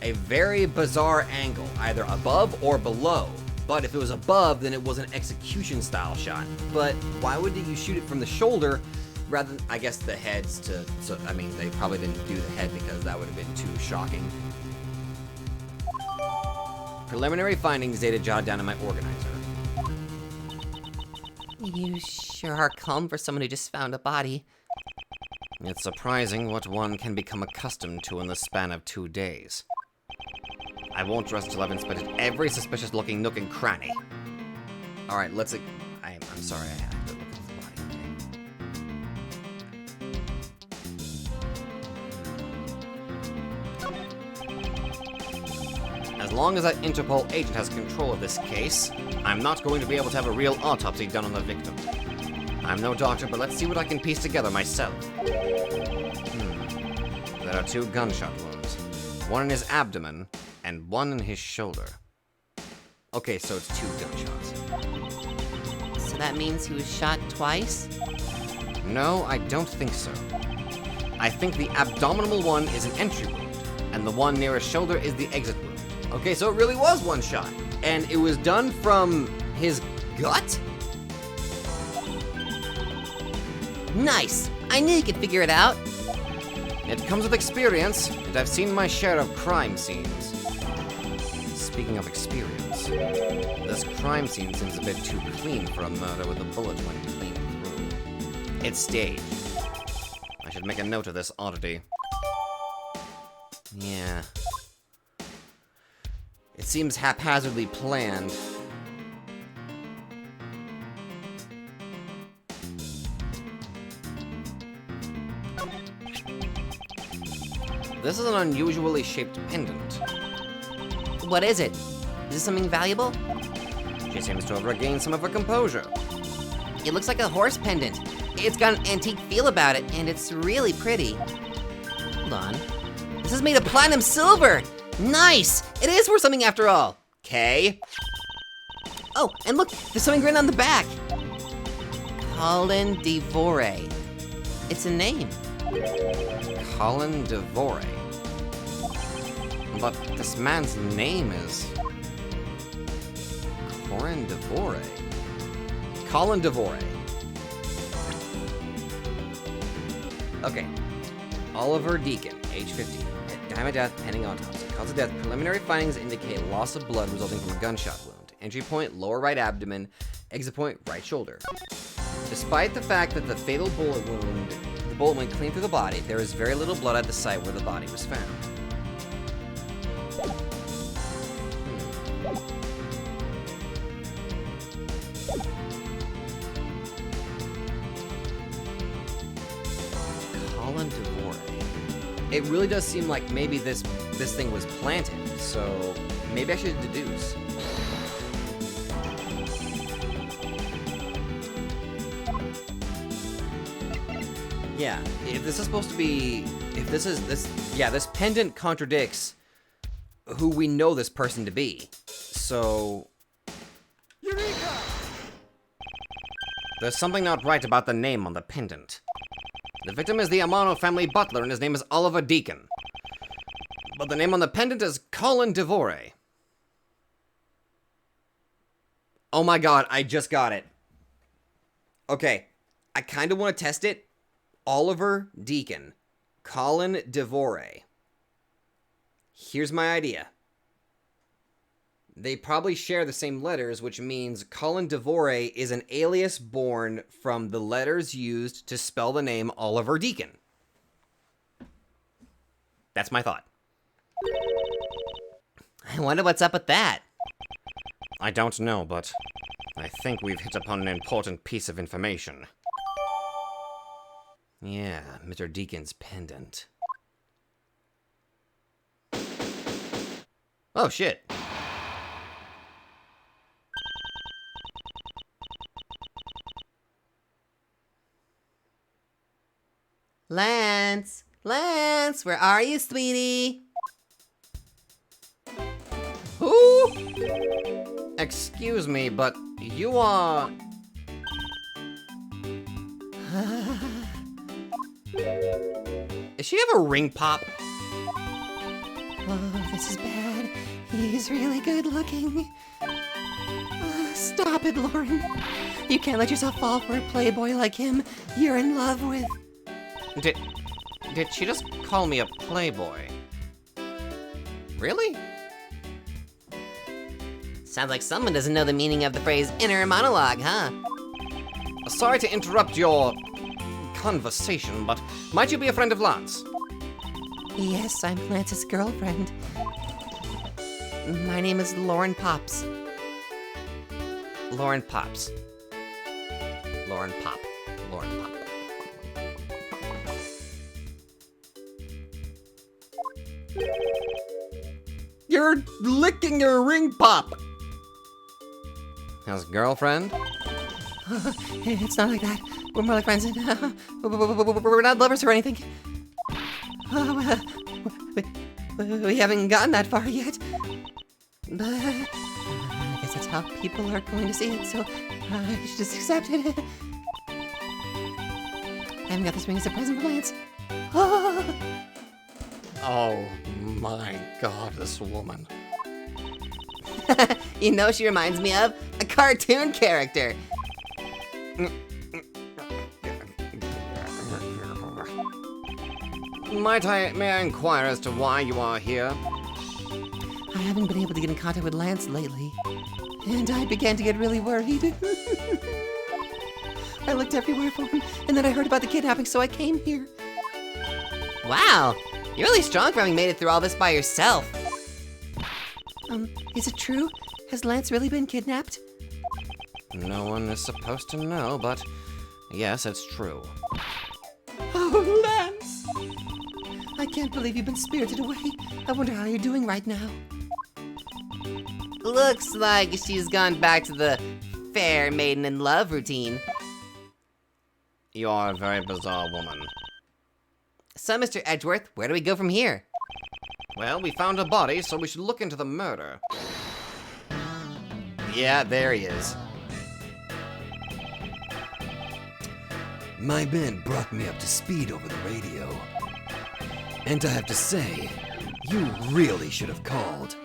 A very bizarre angle, either above or below. But if it was above, then it was an execution style shot. But why would you shoot it from the shoulder rather than, I guess, the heads I mean, they probably didn't do the head because that would have been too shocking. Preliminary findings data jotted down in my organizer. You sure are calm for someone who just found a body. It's surprising what one can become accustomed to in the span of 2 days. I won't rest till I've inspected every suspicious-looking nook and cranny. Alright, let's... I'm sorry, I have to look at the body. As long as that Interpol agent has control of this case, I'm not going to be able to have a real autopsy done on the victim. I'm no doctor, but let's see what I can piece together myself. There are 2 gunshot wounds. One in his abdomen, and one in his shoulder. Okay, so it's 2 gunshots. So that means he was shot twice? No, I don't think so. I think the abdominal one is an entry wound, and the one near his shoulder is the exit wound. Okay, so it really was 1 shot, and it was done from his gut? Nice! I knew you could figure it out. It comes with experience, and I've seen my share of crime scenes. Speaking of experience, this crime scene seems a bit too clean for a murder with a bullet went clean through. It's staged. I should make a note of this oddity. Yeah. It seems haphazardly planned. This is an unusually shaped pendant. What is it? Is this something valuable? She seems to have regained some of her composure. It looks like a horse pendant. It's got an antique feel about it, and it's really pretty. Hold on. This is made of platinum silver! Nice! It is worth something after all. Okay. Oh, and look, there's something written on the back. Colin Devore. It's a name. Colin Devore. But this man's name is... Colin Devore. Colin Devore. Okay. Oliver Deacon, age 15. Time of death, pending autopsy. Cause of death, preliminary findings indicate loss of blood resulting from a gunshot wound. Entry point, lower right abdomen. Exit point, right shoulder. Despite the fact that the fatal bullet went clean through the body, there is very little blood at the site where the body was found. Colin Devore. It really does seem like maybe this thing was planted, so maybe I should deduce. Yeah, if this is supposed to be, this pendant contradicts who we know this person to be. So, Eureka! There's something not right about the name on the pendant. The victim is the Amano family butler, and his name is Oliver Deacon. But the name on the pendant is Colin Devore. Oh my god, I just got it. Okay, I kind of want to test it. Oliver Deacon, Colin Devore. Here's my idea. They probably share the same letters, which means Colin Devore is an alias born from the letters used to spell the name Oliver Deacon. That's my thought. I wonder what's up with that. I don't know, but I think we've hit upon an important piece of information. Yeah, Mr. Deacon's pendant. Oh, shit. Lance! Lance, where are you, sweetie? Who? Excuse me, but you are... Does she have a ring pop? Oh, this is bad. He's really good looking. Stop it, Lauren. You can't let yourself fall for a playboy like him you're in love with. Did she just call me a playboy? Really? Sounds like someone doesn't know the meaning of the phrase inner monologue, huh? Sorry to interrupt your conversation, but might you be a friend of Lance? Yes, I'm Lance's girlfriend. My name is Lauren Pops. Lauren Pops. Lauren Pop. Lauren Pop. You're licking your ring pop! His girlfriend? It's not like that. We're more like friends. We're not lovers or anything. We haven't gotten that far yet. But I guess that's how people are going to see it, so I should just accept it. I haven't got this ring as a present for Lance. Oh my god, this woman. You know, she reminds me of a cartoon character. May I inquire as to why you are here? I haven't been able to get in contact with Lance lately, and I began to get really worried. I looked everywhere for him, and then I heard about the kidnapping, so I came here. Wow, you're really strong for having made it through all this by yourself. Is it true? Has Lance really been kidnapped? No one is supposed to know, but yes, it's true. Oh, Lance! I can't believe you've been spirited away. I wonder how you're doing right now. Looks like she's gone back to the fair maiden in love routine. You are a very bizarre woman. So, Mr. Edgeworth, where do we go from here? Well, we found a body, so we should look into the murder. Yeah, there he is. My men brought me up to speed over the radio. And I have to say, you really should have called.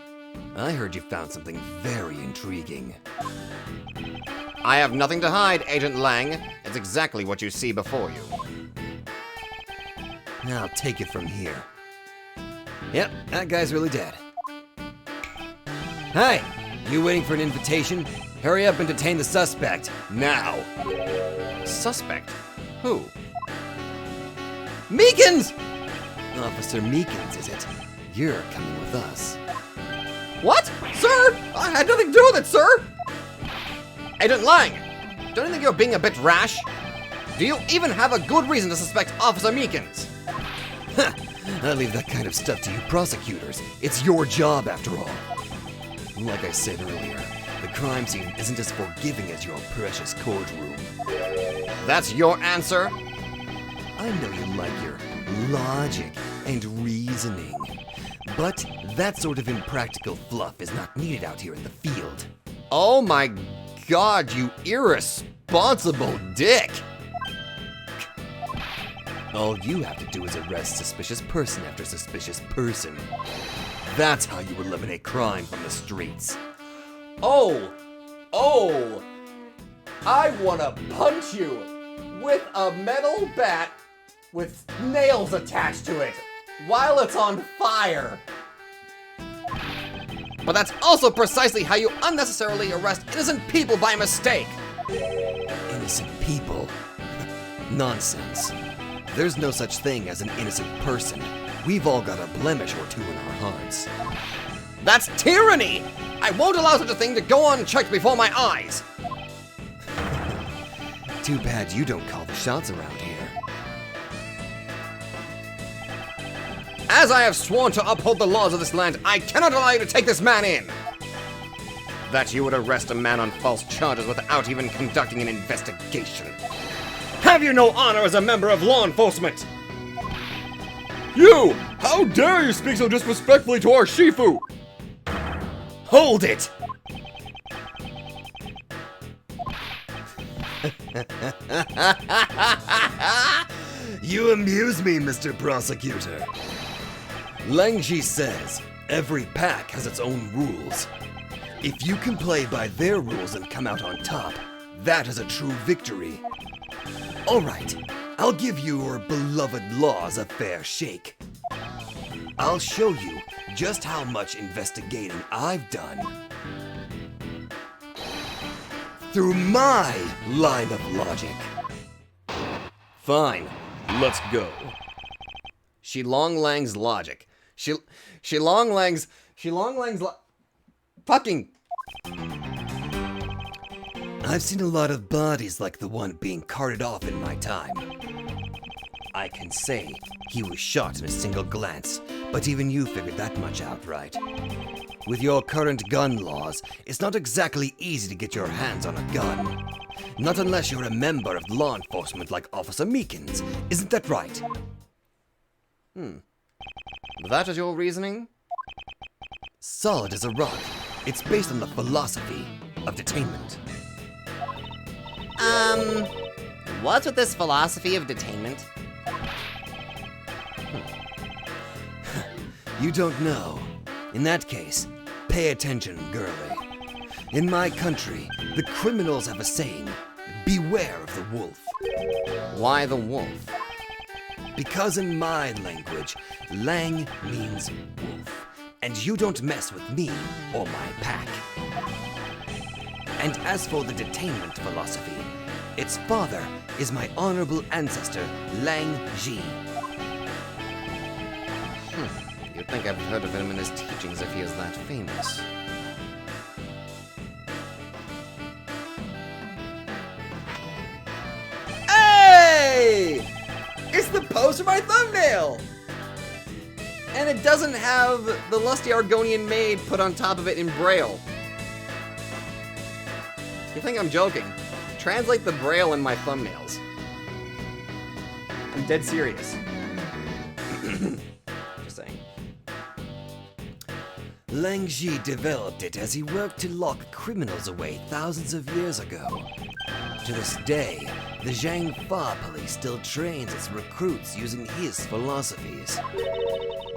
I heard you found something very intriguing. I have nothing to hide, Agent Lang. It's exactly what you see before you. I'll take it from here. Yep, that guy's really dead. Hi, you waiting for an invitation? Hurry up and detain the suspect, now. Suspect? Who? Meekins! Officer Meekins, is it? You're coming with us. What? Sir? I had nothing to do with it, sir! Agent Lang! Don't you think you're being a bit rash? Do you even have a good reason to suspect Officer Meekins? I leave that kind of stuff to you prosecutors. It's your job, after all. Like I said earlier, the crime scene isn't as forgiving as your precious courtroom. That's your answer? I know you like your logic and reasoning, but that sort of impractical fluff is not needed out here in the field. Oh my god, you irresponsible dick! All you have to do is arrest suspicious person after suspicious person. That's how you eliminate crime from the streets. Oh! I wanna punch you with a metal bat with nails attached to it while it's on fire. But that's also precisely how you unnecessarily arrest innocent people by mistake. Innocent people? Nonsense. There's no such thing as an innocent person. We've all got a blemish or two in our hearts. That's tyranny! I won't allow such a thing to go unchecked before my eyes! Too bad you don't call the shots around here. As I have sworn to uphold the laws of this land, I cannot allow you to take this man in! That you would arrest a man on false charges without even conducting an investigation. Have you no honor as a member of law enforcement? You! How dare you speak so disrespectfully to our Shifu! Hold it! You amuse me, Mr. Prosecutor. Langji says, every pack has its own rules. If you can play by their rules and come out on top, that is a true victory. All right, I'll give your beloved laws a fair shake. I'll show you just how much investigating I've done. Through my line of logic. Fine, let's go. She long Lang's logic. She long Lang's fucking. I've seen a lot of bodies like the one being carted off in my time. I can say he was shot in a single glance, but even you figured that much out, right? With your current gun laws, it's not exactly easy to get your hands on a gun. Not unless you're a member of law enforcement like Officer Meekins. Isn't that right? That is your reasoning? Solid as a rock. It's based on the philosophy of detainment. What's with this philosophy of detainment? You don't know. In that case, pay attention, girlie. In my country, the criminals have a saying, beware of the wolf. Why the wolf? Because in my language, lang means wolf, and you don't mess with me or my pack. And as for the detainment philosophy, its father is my honorable ancestor, Lang Ji. You'd think I've heard of him and his teachings if he is that famous. Hey! It's the post for my thumbnail! And it doesn't have the lusty Argonian maid put on top of it in Braille. You think I'm joking? Translate the Braille in my thumbnails. I'm dead serious. Just saying. Lang Ji developed it as he worked to lock criminals away thousands of years ago. To this day, the Zhangfa police still trains its recruits using his philosophies.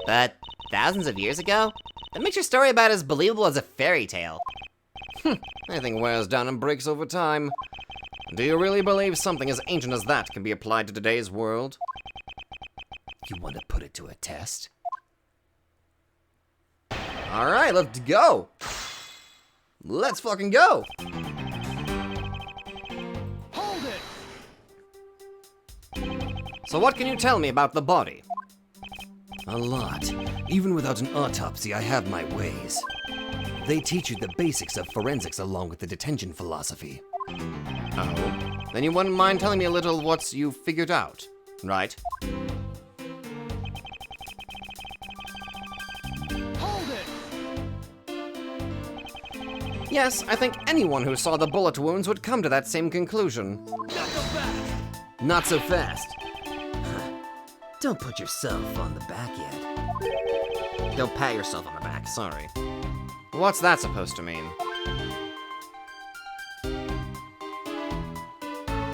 But thousands of years ago? That makes your story about as believable as a fairy tale. Anything wears down and breaks over time. Do you really believe something as ancient as that can be applied to today's world? You want to put it to a test? Alright, let's go! Let's fucking go! So what can you tell me about the body? A lot. Even without an autopsy, I have my ways. They teach you the basics of forensics along with the detention philosophy. Oh? Then you wouldn't mind telling me a little what you figured out, right? Yes, I think anyone who saw the bullet wounds would come to that same conclusion. Not so fast. Don't put yourself on the back yet. Don't pat yourself on the back, sorry. What's that supposed to mean?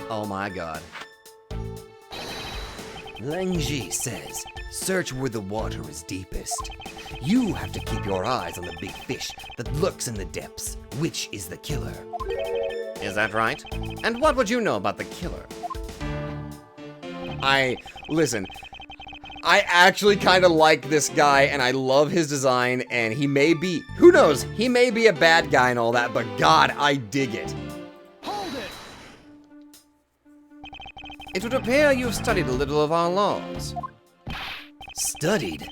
Oh my god. Lang Ji says, search where the water is deepest. You have to keep your eyes on the big fish that lurks in the depths, which is the killer. Is that right? And what would you know about the killer? Listen, I actually kind of like this guy, and I love his design, and he may be, who knows, he may be a bad guy and all that, but God, I dig it. It would appear you've studied a little of our laws. Studied?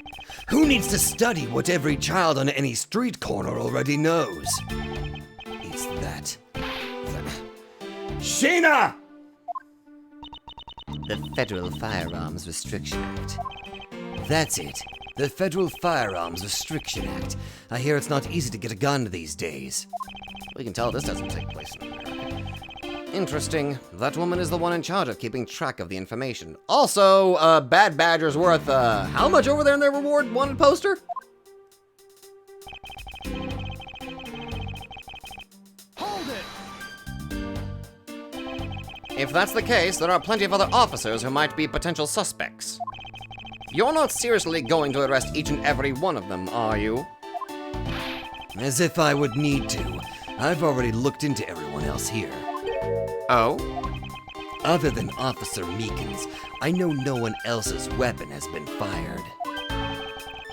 Who needs to study what every child on any street corner already knows? It's that. Sheena! The Federal Firearms Restriction Act. That's it. The Federal Firearms Restriction Act. I hear it's not easy to get a gun these days. We can tell this doesn't take place in America. Interesting. That woman is the one in charge of keeping track of the information. Also, Bad Badger's worth, how much over there in their reward wanted poster? If that's the case, there are plenty of other officers who might be potential suspects. You're not seriously going to arrest each and every one of them, are you? As if I would need to. I've already looked into everyone else here. Oh? Other than Officer Meekins, I know no one else's weapon has been fired.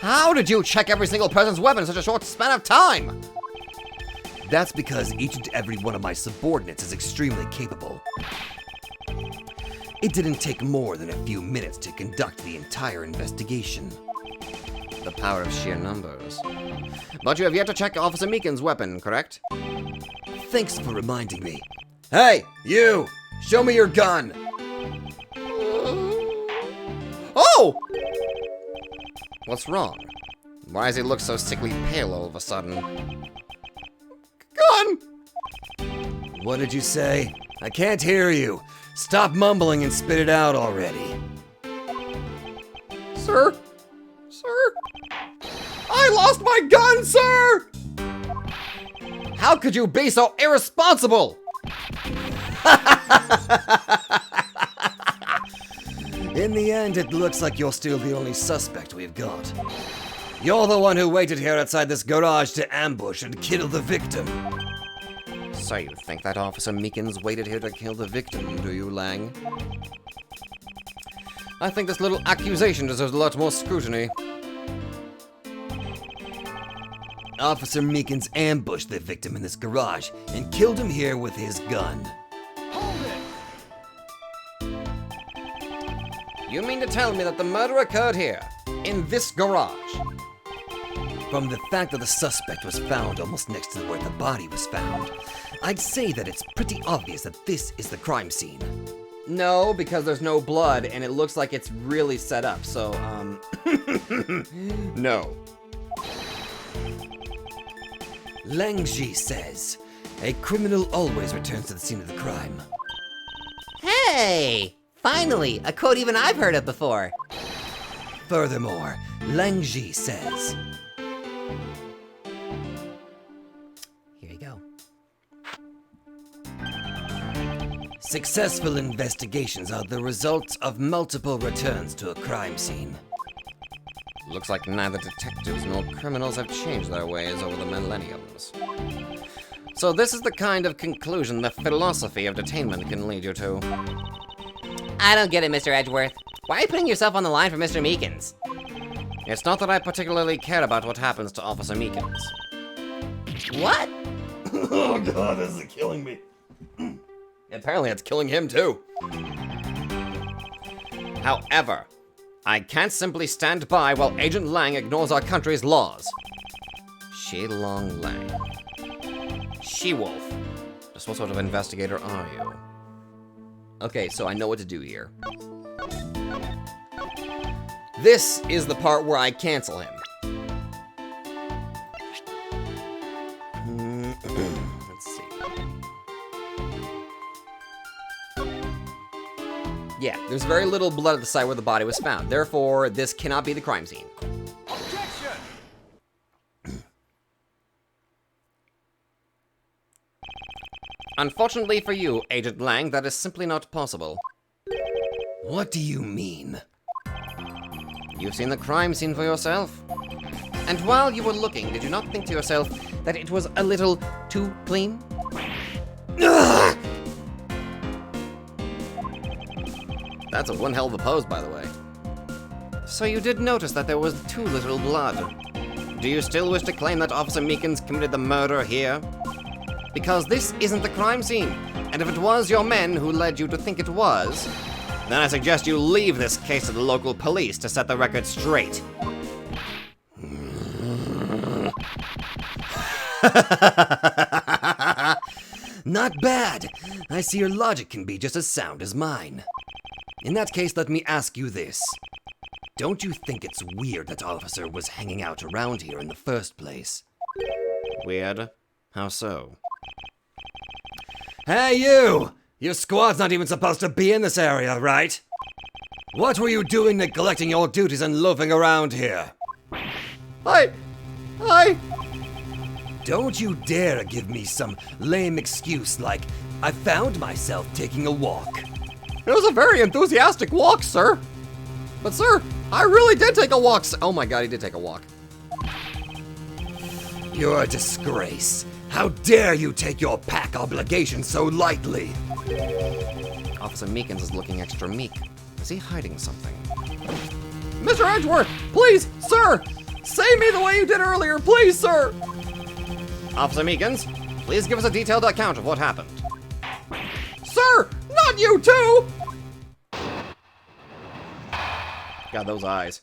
How did you check every single person's weapon in such a short span of time? That's because each and every one of my subordinates is extremely capable. It didn't take more than a few minutes to conduct the entire investigation. The power of sheer numbers. But you have yet to check Officer Meekins' weapon, correct? Thanks for reminding me. Hey, you! Show me your gun! Oh! What's wrong? Why does he look so sickly pale all of a sudden? Gun! What did you say? I can't hear you. Stop mumbling and spit it out already. Sir? Sir? I lost my gun, sir! How could you be so irresponsible? In the end, it looks like you're still the only suspect we've got. You're the one who waited here outside this garage to ambush and kill the victim. So you think that Officer Meekins waited here to kill the victim, do you, Lang? I think this little accusation deserves a lot more scrutiny. Officer Meekins ambushed the victim in this garage and killed him here with his gun. You mean to tell me that the murder occurred here, in this garage? From the fact that the suspect was found almost next to where the body was found, I'd say that it's pretty obvious that this is the crime scene. No, because there's no blood, and it looks like it's really set up, so, no. Langji says, a criminal always returns to the scene of the crime. Hey! Finally, a quote even I've heard of before. Furthermore, Langji says, Here you go. successful investigations are the result of multiple returns to a crime scene. Looks like neither detectives nor criminals have changed their ways over the millenniums. So this is the kind of conclusion the philosophy of detainment can lead you to. I don't get it, Mr. Edgeworth. Why are you putting yourself on the line for Mr. Meekins? It's not that I particularly care about what happens to Officer Meekins. What? Oh god, this is killing me. Apparently it's killing him too. However, I can't simply stand by while Agent Lang ignores our country's laws. Shilong Lang. She-Wolf. Just what sort of investigator are you? Okay, so I know what to do here. This is the part where I cancel him. Let's see. Yeah, there's very little blood at the site where the body was found. Therefore, this cannot be the crime scene. Unfortunately for you, Agent Lang, that is simply not possible. What do you mean? You've seen the crime scene for yourself. And while you were looking, did you not think to yourself that it was a little too clean? That's a one hell of a pose, by the way. So you did notice that there was too little blood. Do you still wish to claim that Officer Meekins committed the murder here? Because this isn't the crime scene, and if it was your men who led you to think it was, then I suggest you leave this case to the local police to set the record straight. Not bad. I see your logic can be just as sound as mine. In that case, let me ask you this. Don't you think it's weird that Officer was hanging out around here in the first place? Weird? How so? Hey, you! Your squad's not even supposed to be in this area, right? What were you doing neglecting your duties and loafing around here? I... Don't you dare give me some lame excuse like, I found myself taking a walk. It was a very enthusiastic walk, sir. But sir, I really did take a walk. Oh my god, he did take a walk. You're a disgrace. How dare you take your pack obligation so lightly? Officer Meekins is looking extra meek. Is he hiding something? Mr. Edgeworth, please, sir! Say me the way you did earlier, please, sir! Officer Meekins, please give us a detailed account of what happened. Sir, not you too! God, those eyes.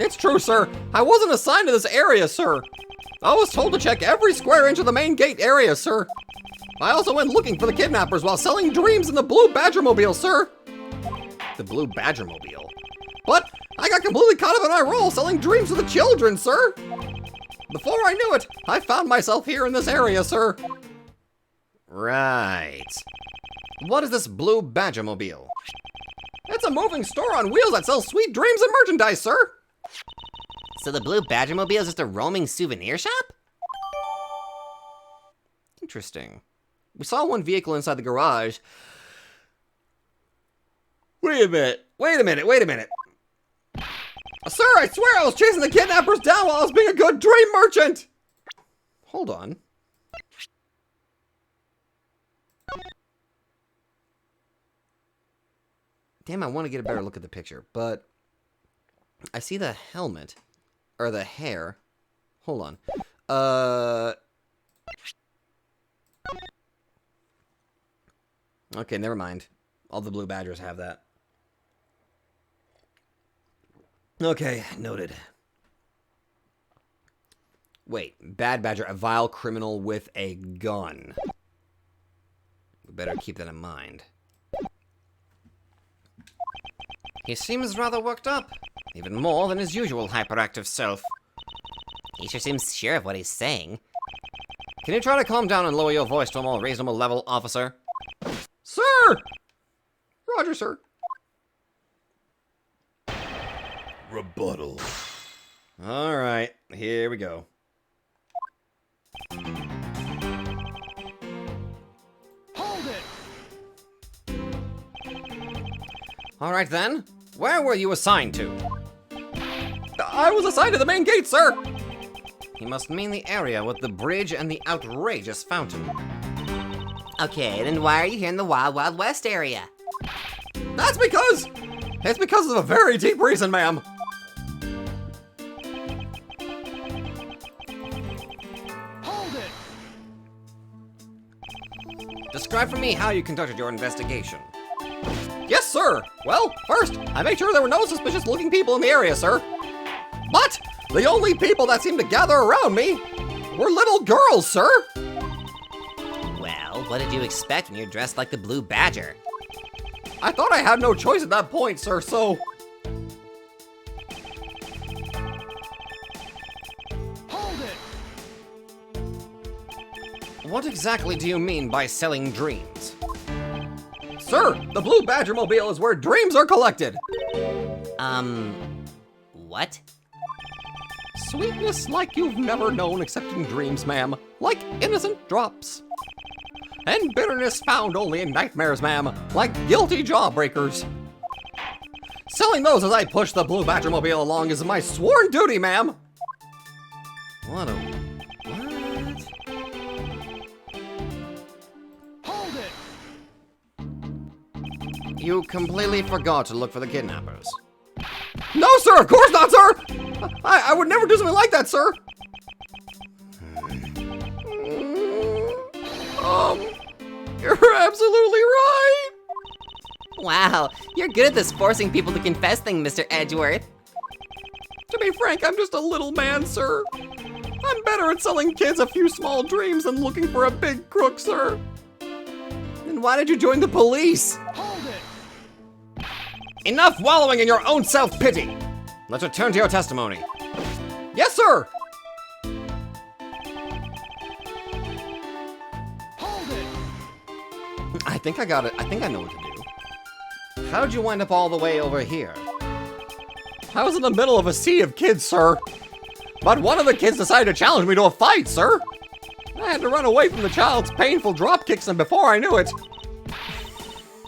It's true, sir. I wasn't assigned to this area, sir. I was told to check every square inch of the main gate area, sir. I also went looking for the kidnappers while selling dreams in the Blue Badgermobile, sir. The Blue Badgermobile? But I got completely caught up in my role selling dreams to the children, sir. Before I knew it, I found myself here in this area, sir. Right. What is this Blue Badgermobile? It's a moving store on wheels that sells sweet dreams and merchandise, sir. So the Blue Badgermobile is just a roaming souvenir shop? Interesting. We saw one vehicle inside the garage. Wait a minute. Sir, I swear I was chasing the kidnappers down while I was being a good dream merchant! Hold on. Damn, I want to get a better look at the picture, but I see the helmet, or the hair. Hold on. Okay, never mind. All the blue badgers have that. Okay, noted. Wait, bad badger, a vile criminal with a gun. We better keep that in mind. He seems rather worked up, even more than his usual hyperactive self. He sure seems sure of what he's saying. Can you try to calm down and lower your voice to a more reasonable level, officer? Sir! Roger, sir. Rebuttal. Alright, here we go. Alright then, where were you assigned to? I was assigned to the main gate, sir! He must mean the area with the bridge and the outrageous fountain. Okay, then why are you here in the Wild Wild West area? It's because of a very deep reason, ma'am. Describe for me how you conducted your investigation. Yes, sir. Well, first, I made sure there were no suspicious-looking people in the area, sir. But the only people that seemed to gather around me were little girls, sir. Well, what did you expect when you're dressed like the Blue Badger? I thought I had no choice at that point, sir, so... What exactly do you mean by selling dreams? Sir, the Blue Badger Mobile is where dreams are collected. What? Sweetness like you've never known except in dreams, ma'am. Like innocent drops. And bitterness found only in nightmares, ma'am. Like guilty jawbreakers. Selling those as I push the Blue Badger Mobile along is my sworn duty, ma'am. What a... You completely forgot to look for the kidnappers. No, sir, of course not, sir! I would never do something like that, sir! You're absolutely right! Wow, you're good at this forcing people to confess thing, Mr. Edgeworth. To be frank, I'm just a little man, sir. I'm better at selling kids a few small dreams than looking for a big crook, sir. Then why did you join the police? Enough wallowing in your own self-pity! Let's return to your testimony. Yes, sir! I think I got it. I think I know what to do. How'd you wind up all the way over here? I was in the middle of a sea of kids, sir. But one of the kids decided to challenge me to a fight, sir. I had to run away from the child's painful drop kicks, and before I knew it...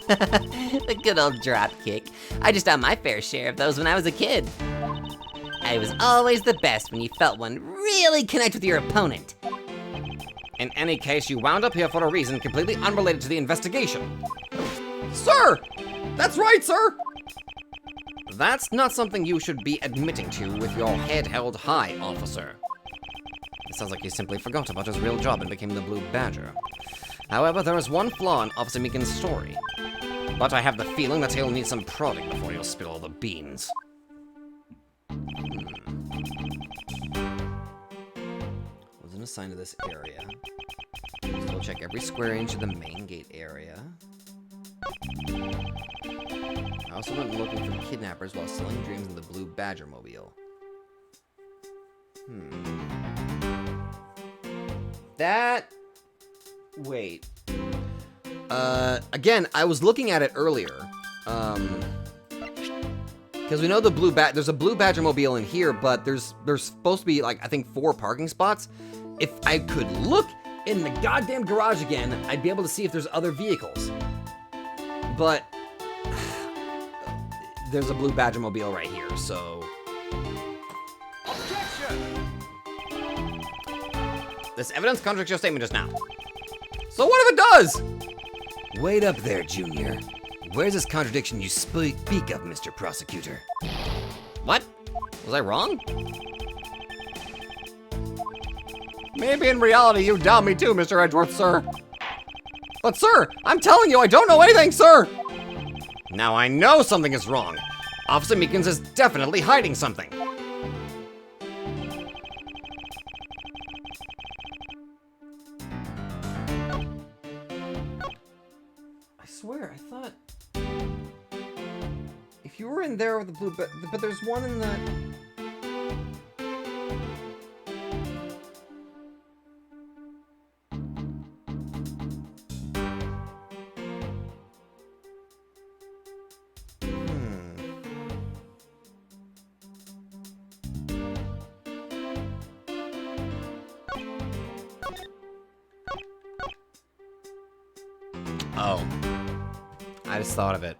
The good old drop kick. I just had my fair share of those when I was a kid. I was always the best when you felt one really connect with your opponent. In any case, you wound up here for a reason completely unrelated to the investigation. Sir! That's right, sir! That's not something you should be admitting to with your head held high, officer. It sounds like he simply forgot about his real job and became the Blue Badger. However, there is one flaw in Officer Meekin's story. But I have the feeling that he'll need some prodding before he'll spill all the beans. Wasn't assigned to this area. Still check every square inch of the main gate area. I also went looking for the kidnappers while selling dreams in the Blue Badger Mobile. Wait. Again, I was looking at it earlier. Because we know there's a Blue Badger Mobile in here, but there's supposed to be, like, I think 4 parking spots. If I could look in the goddamn garage again, I'd be able to see if there's other vehicles. But there's a blue Badgermobile right here, so... This evidence contradicts your statement just now. So what if it does? Wait up there, Junior. Where's this contradiction you speak of, Mr. Prosecutor? What? Was I wrong? Maybe in reality you doubt me too, Mr. Edgeworth, sir. But sir, I'm telling you, I don't know anything, sir! Now I know something is wrong. Officer Meekins is definitely hiding something. I swear, I thought... If you were in there with the blue... But there's one in the... Oh. I just thought of it.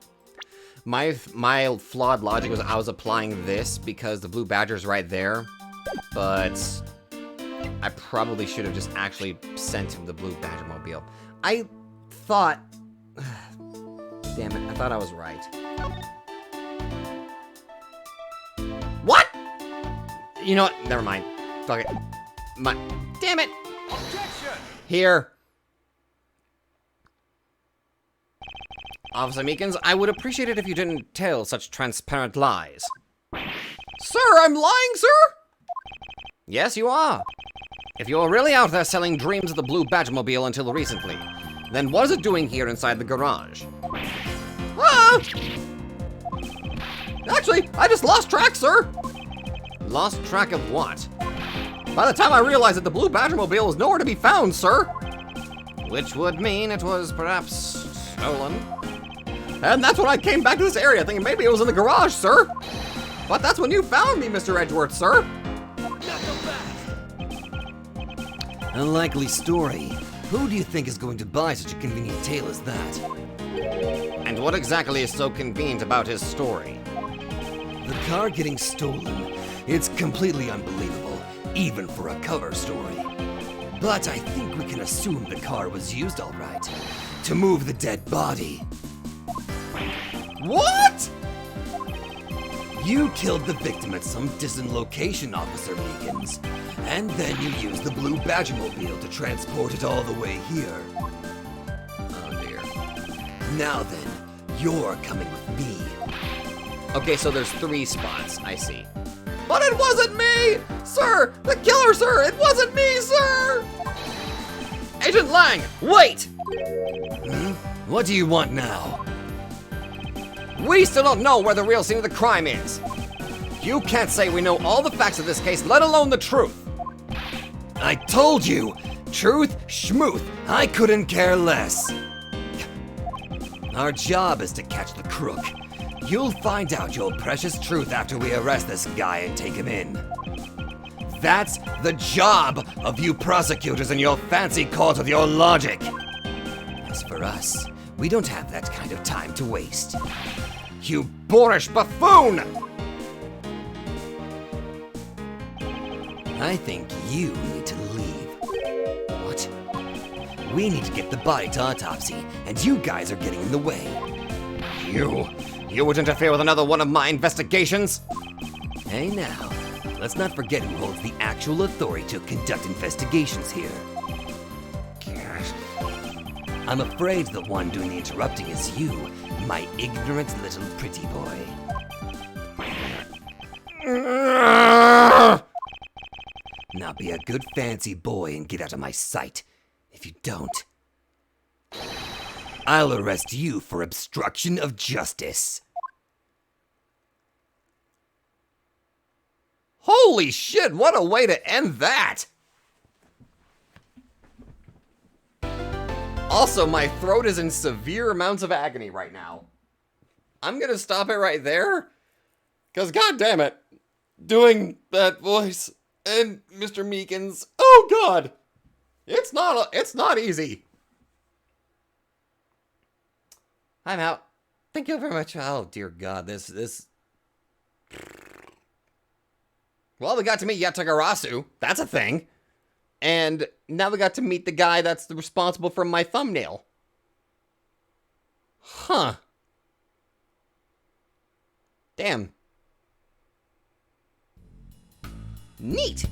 My flawed logic was I was applying this because the blue badger's right there, but I probably should have just actually sent him the blue Badgermobile. I thought... Damn it, I thought I was right. What? You know what? Never mind. Fuck it. Damn it! Here. Officer Meekins, I would appreciate it if you didn't tell such transparent lies. Sir, I'm lying, sir? Yes, you are. If you're really out there selling dreams of the blue Badgermobile until recently, then what is it doing here inside the garage? Ah! Actually, I just lost track, sir. Lost track of what? By the time I realized that the blue Badgermobile was nowhere to be found, sir. Which would mean it was perhaps stolen. And that's when I came back to this area thinking maybe it was in the garage, sir. But that's when you found me, Mr. Edgeworth, sir. Unlikely story. Who do you think is going to buy such a convenient tale as that? And what exactly is so convenient about his story? The car getting stolen. It's completely unbelievable, even for a cover story. But I think we can assume the car was used all right to move the dead body. What? You killed the victim at some distant location, Officer Meekins. And then you used the blue Badgermobile to transport it all the way here. Oh dear. Now then, you're coming with me. Okay, so there's 3 spots, I see. But it wasn't me! Sir! The killer, sir! It wasn't me, sir! Agent Lang, wait! What do you want now? We still don't know where the real scene of the crime is. You can't say we know all the facts of this case, let alone the truth. I told you! Truth, schmooth, I couldn't care less. Our job is to catch the crook. You'll find out your precious truth after we arrest this guy and take him in. That's the job of you prosecutors and your fancy court with your logic. As for us, we don't have that kind of time to waste. You boorish buffoon! I think you need to leave. What? We need to get the body to autopsy, and you guys are getting in the way. You would interfere with another one of my investigations? Hey now, let's not forget who holds the actual authority to conduct investigations here. I'm afraid the one doing the interrupting is you, my ignorant little pretty boy. Now be a good fancy boy and get out of my sight. If you don't, I'll arrest you for obstruction of justice. Holy shit, what a way to end that! Also, my throat is in severe amounts of agony right now. I'm gonna stop it right there, because goddamn it, doing that voice and Mr. Meekins, oh god! It's not easy. I'm out. Thank you very much. Oh, dear God, this... Well, we got to meet Yatagarasu. That's a thing. And now we got to meet the guy that's responsible for my thumbnail. Huh. Damn. Neat!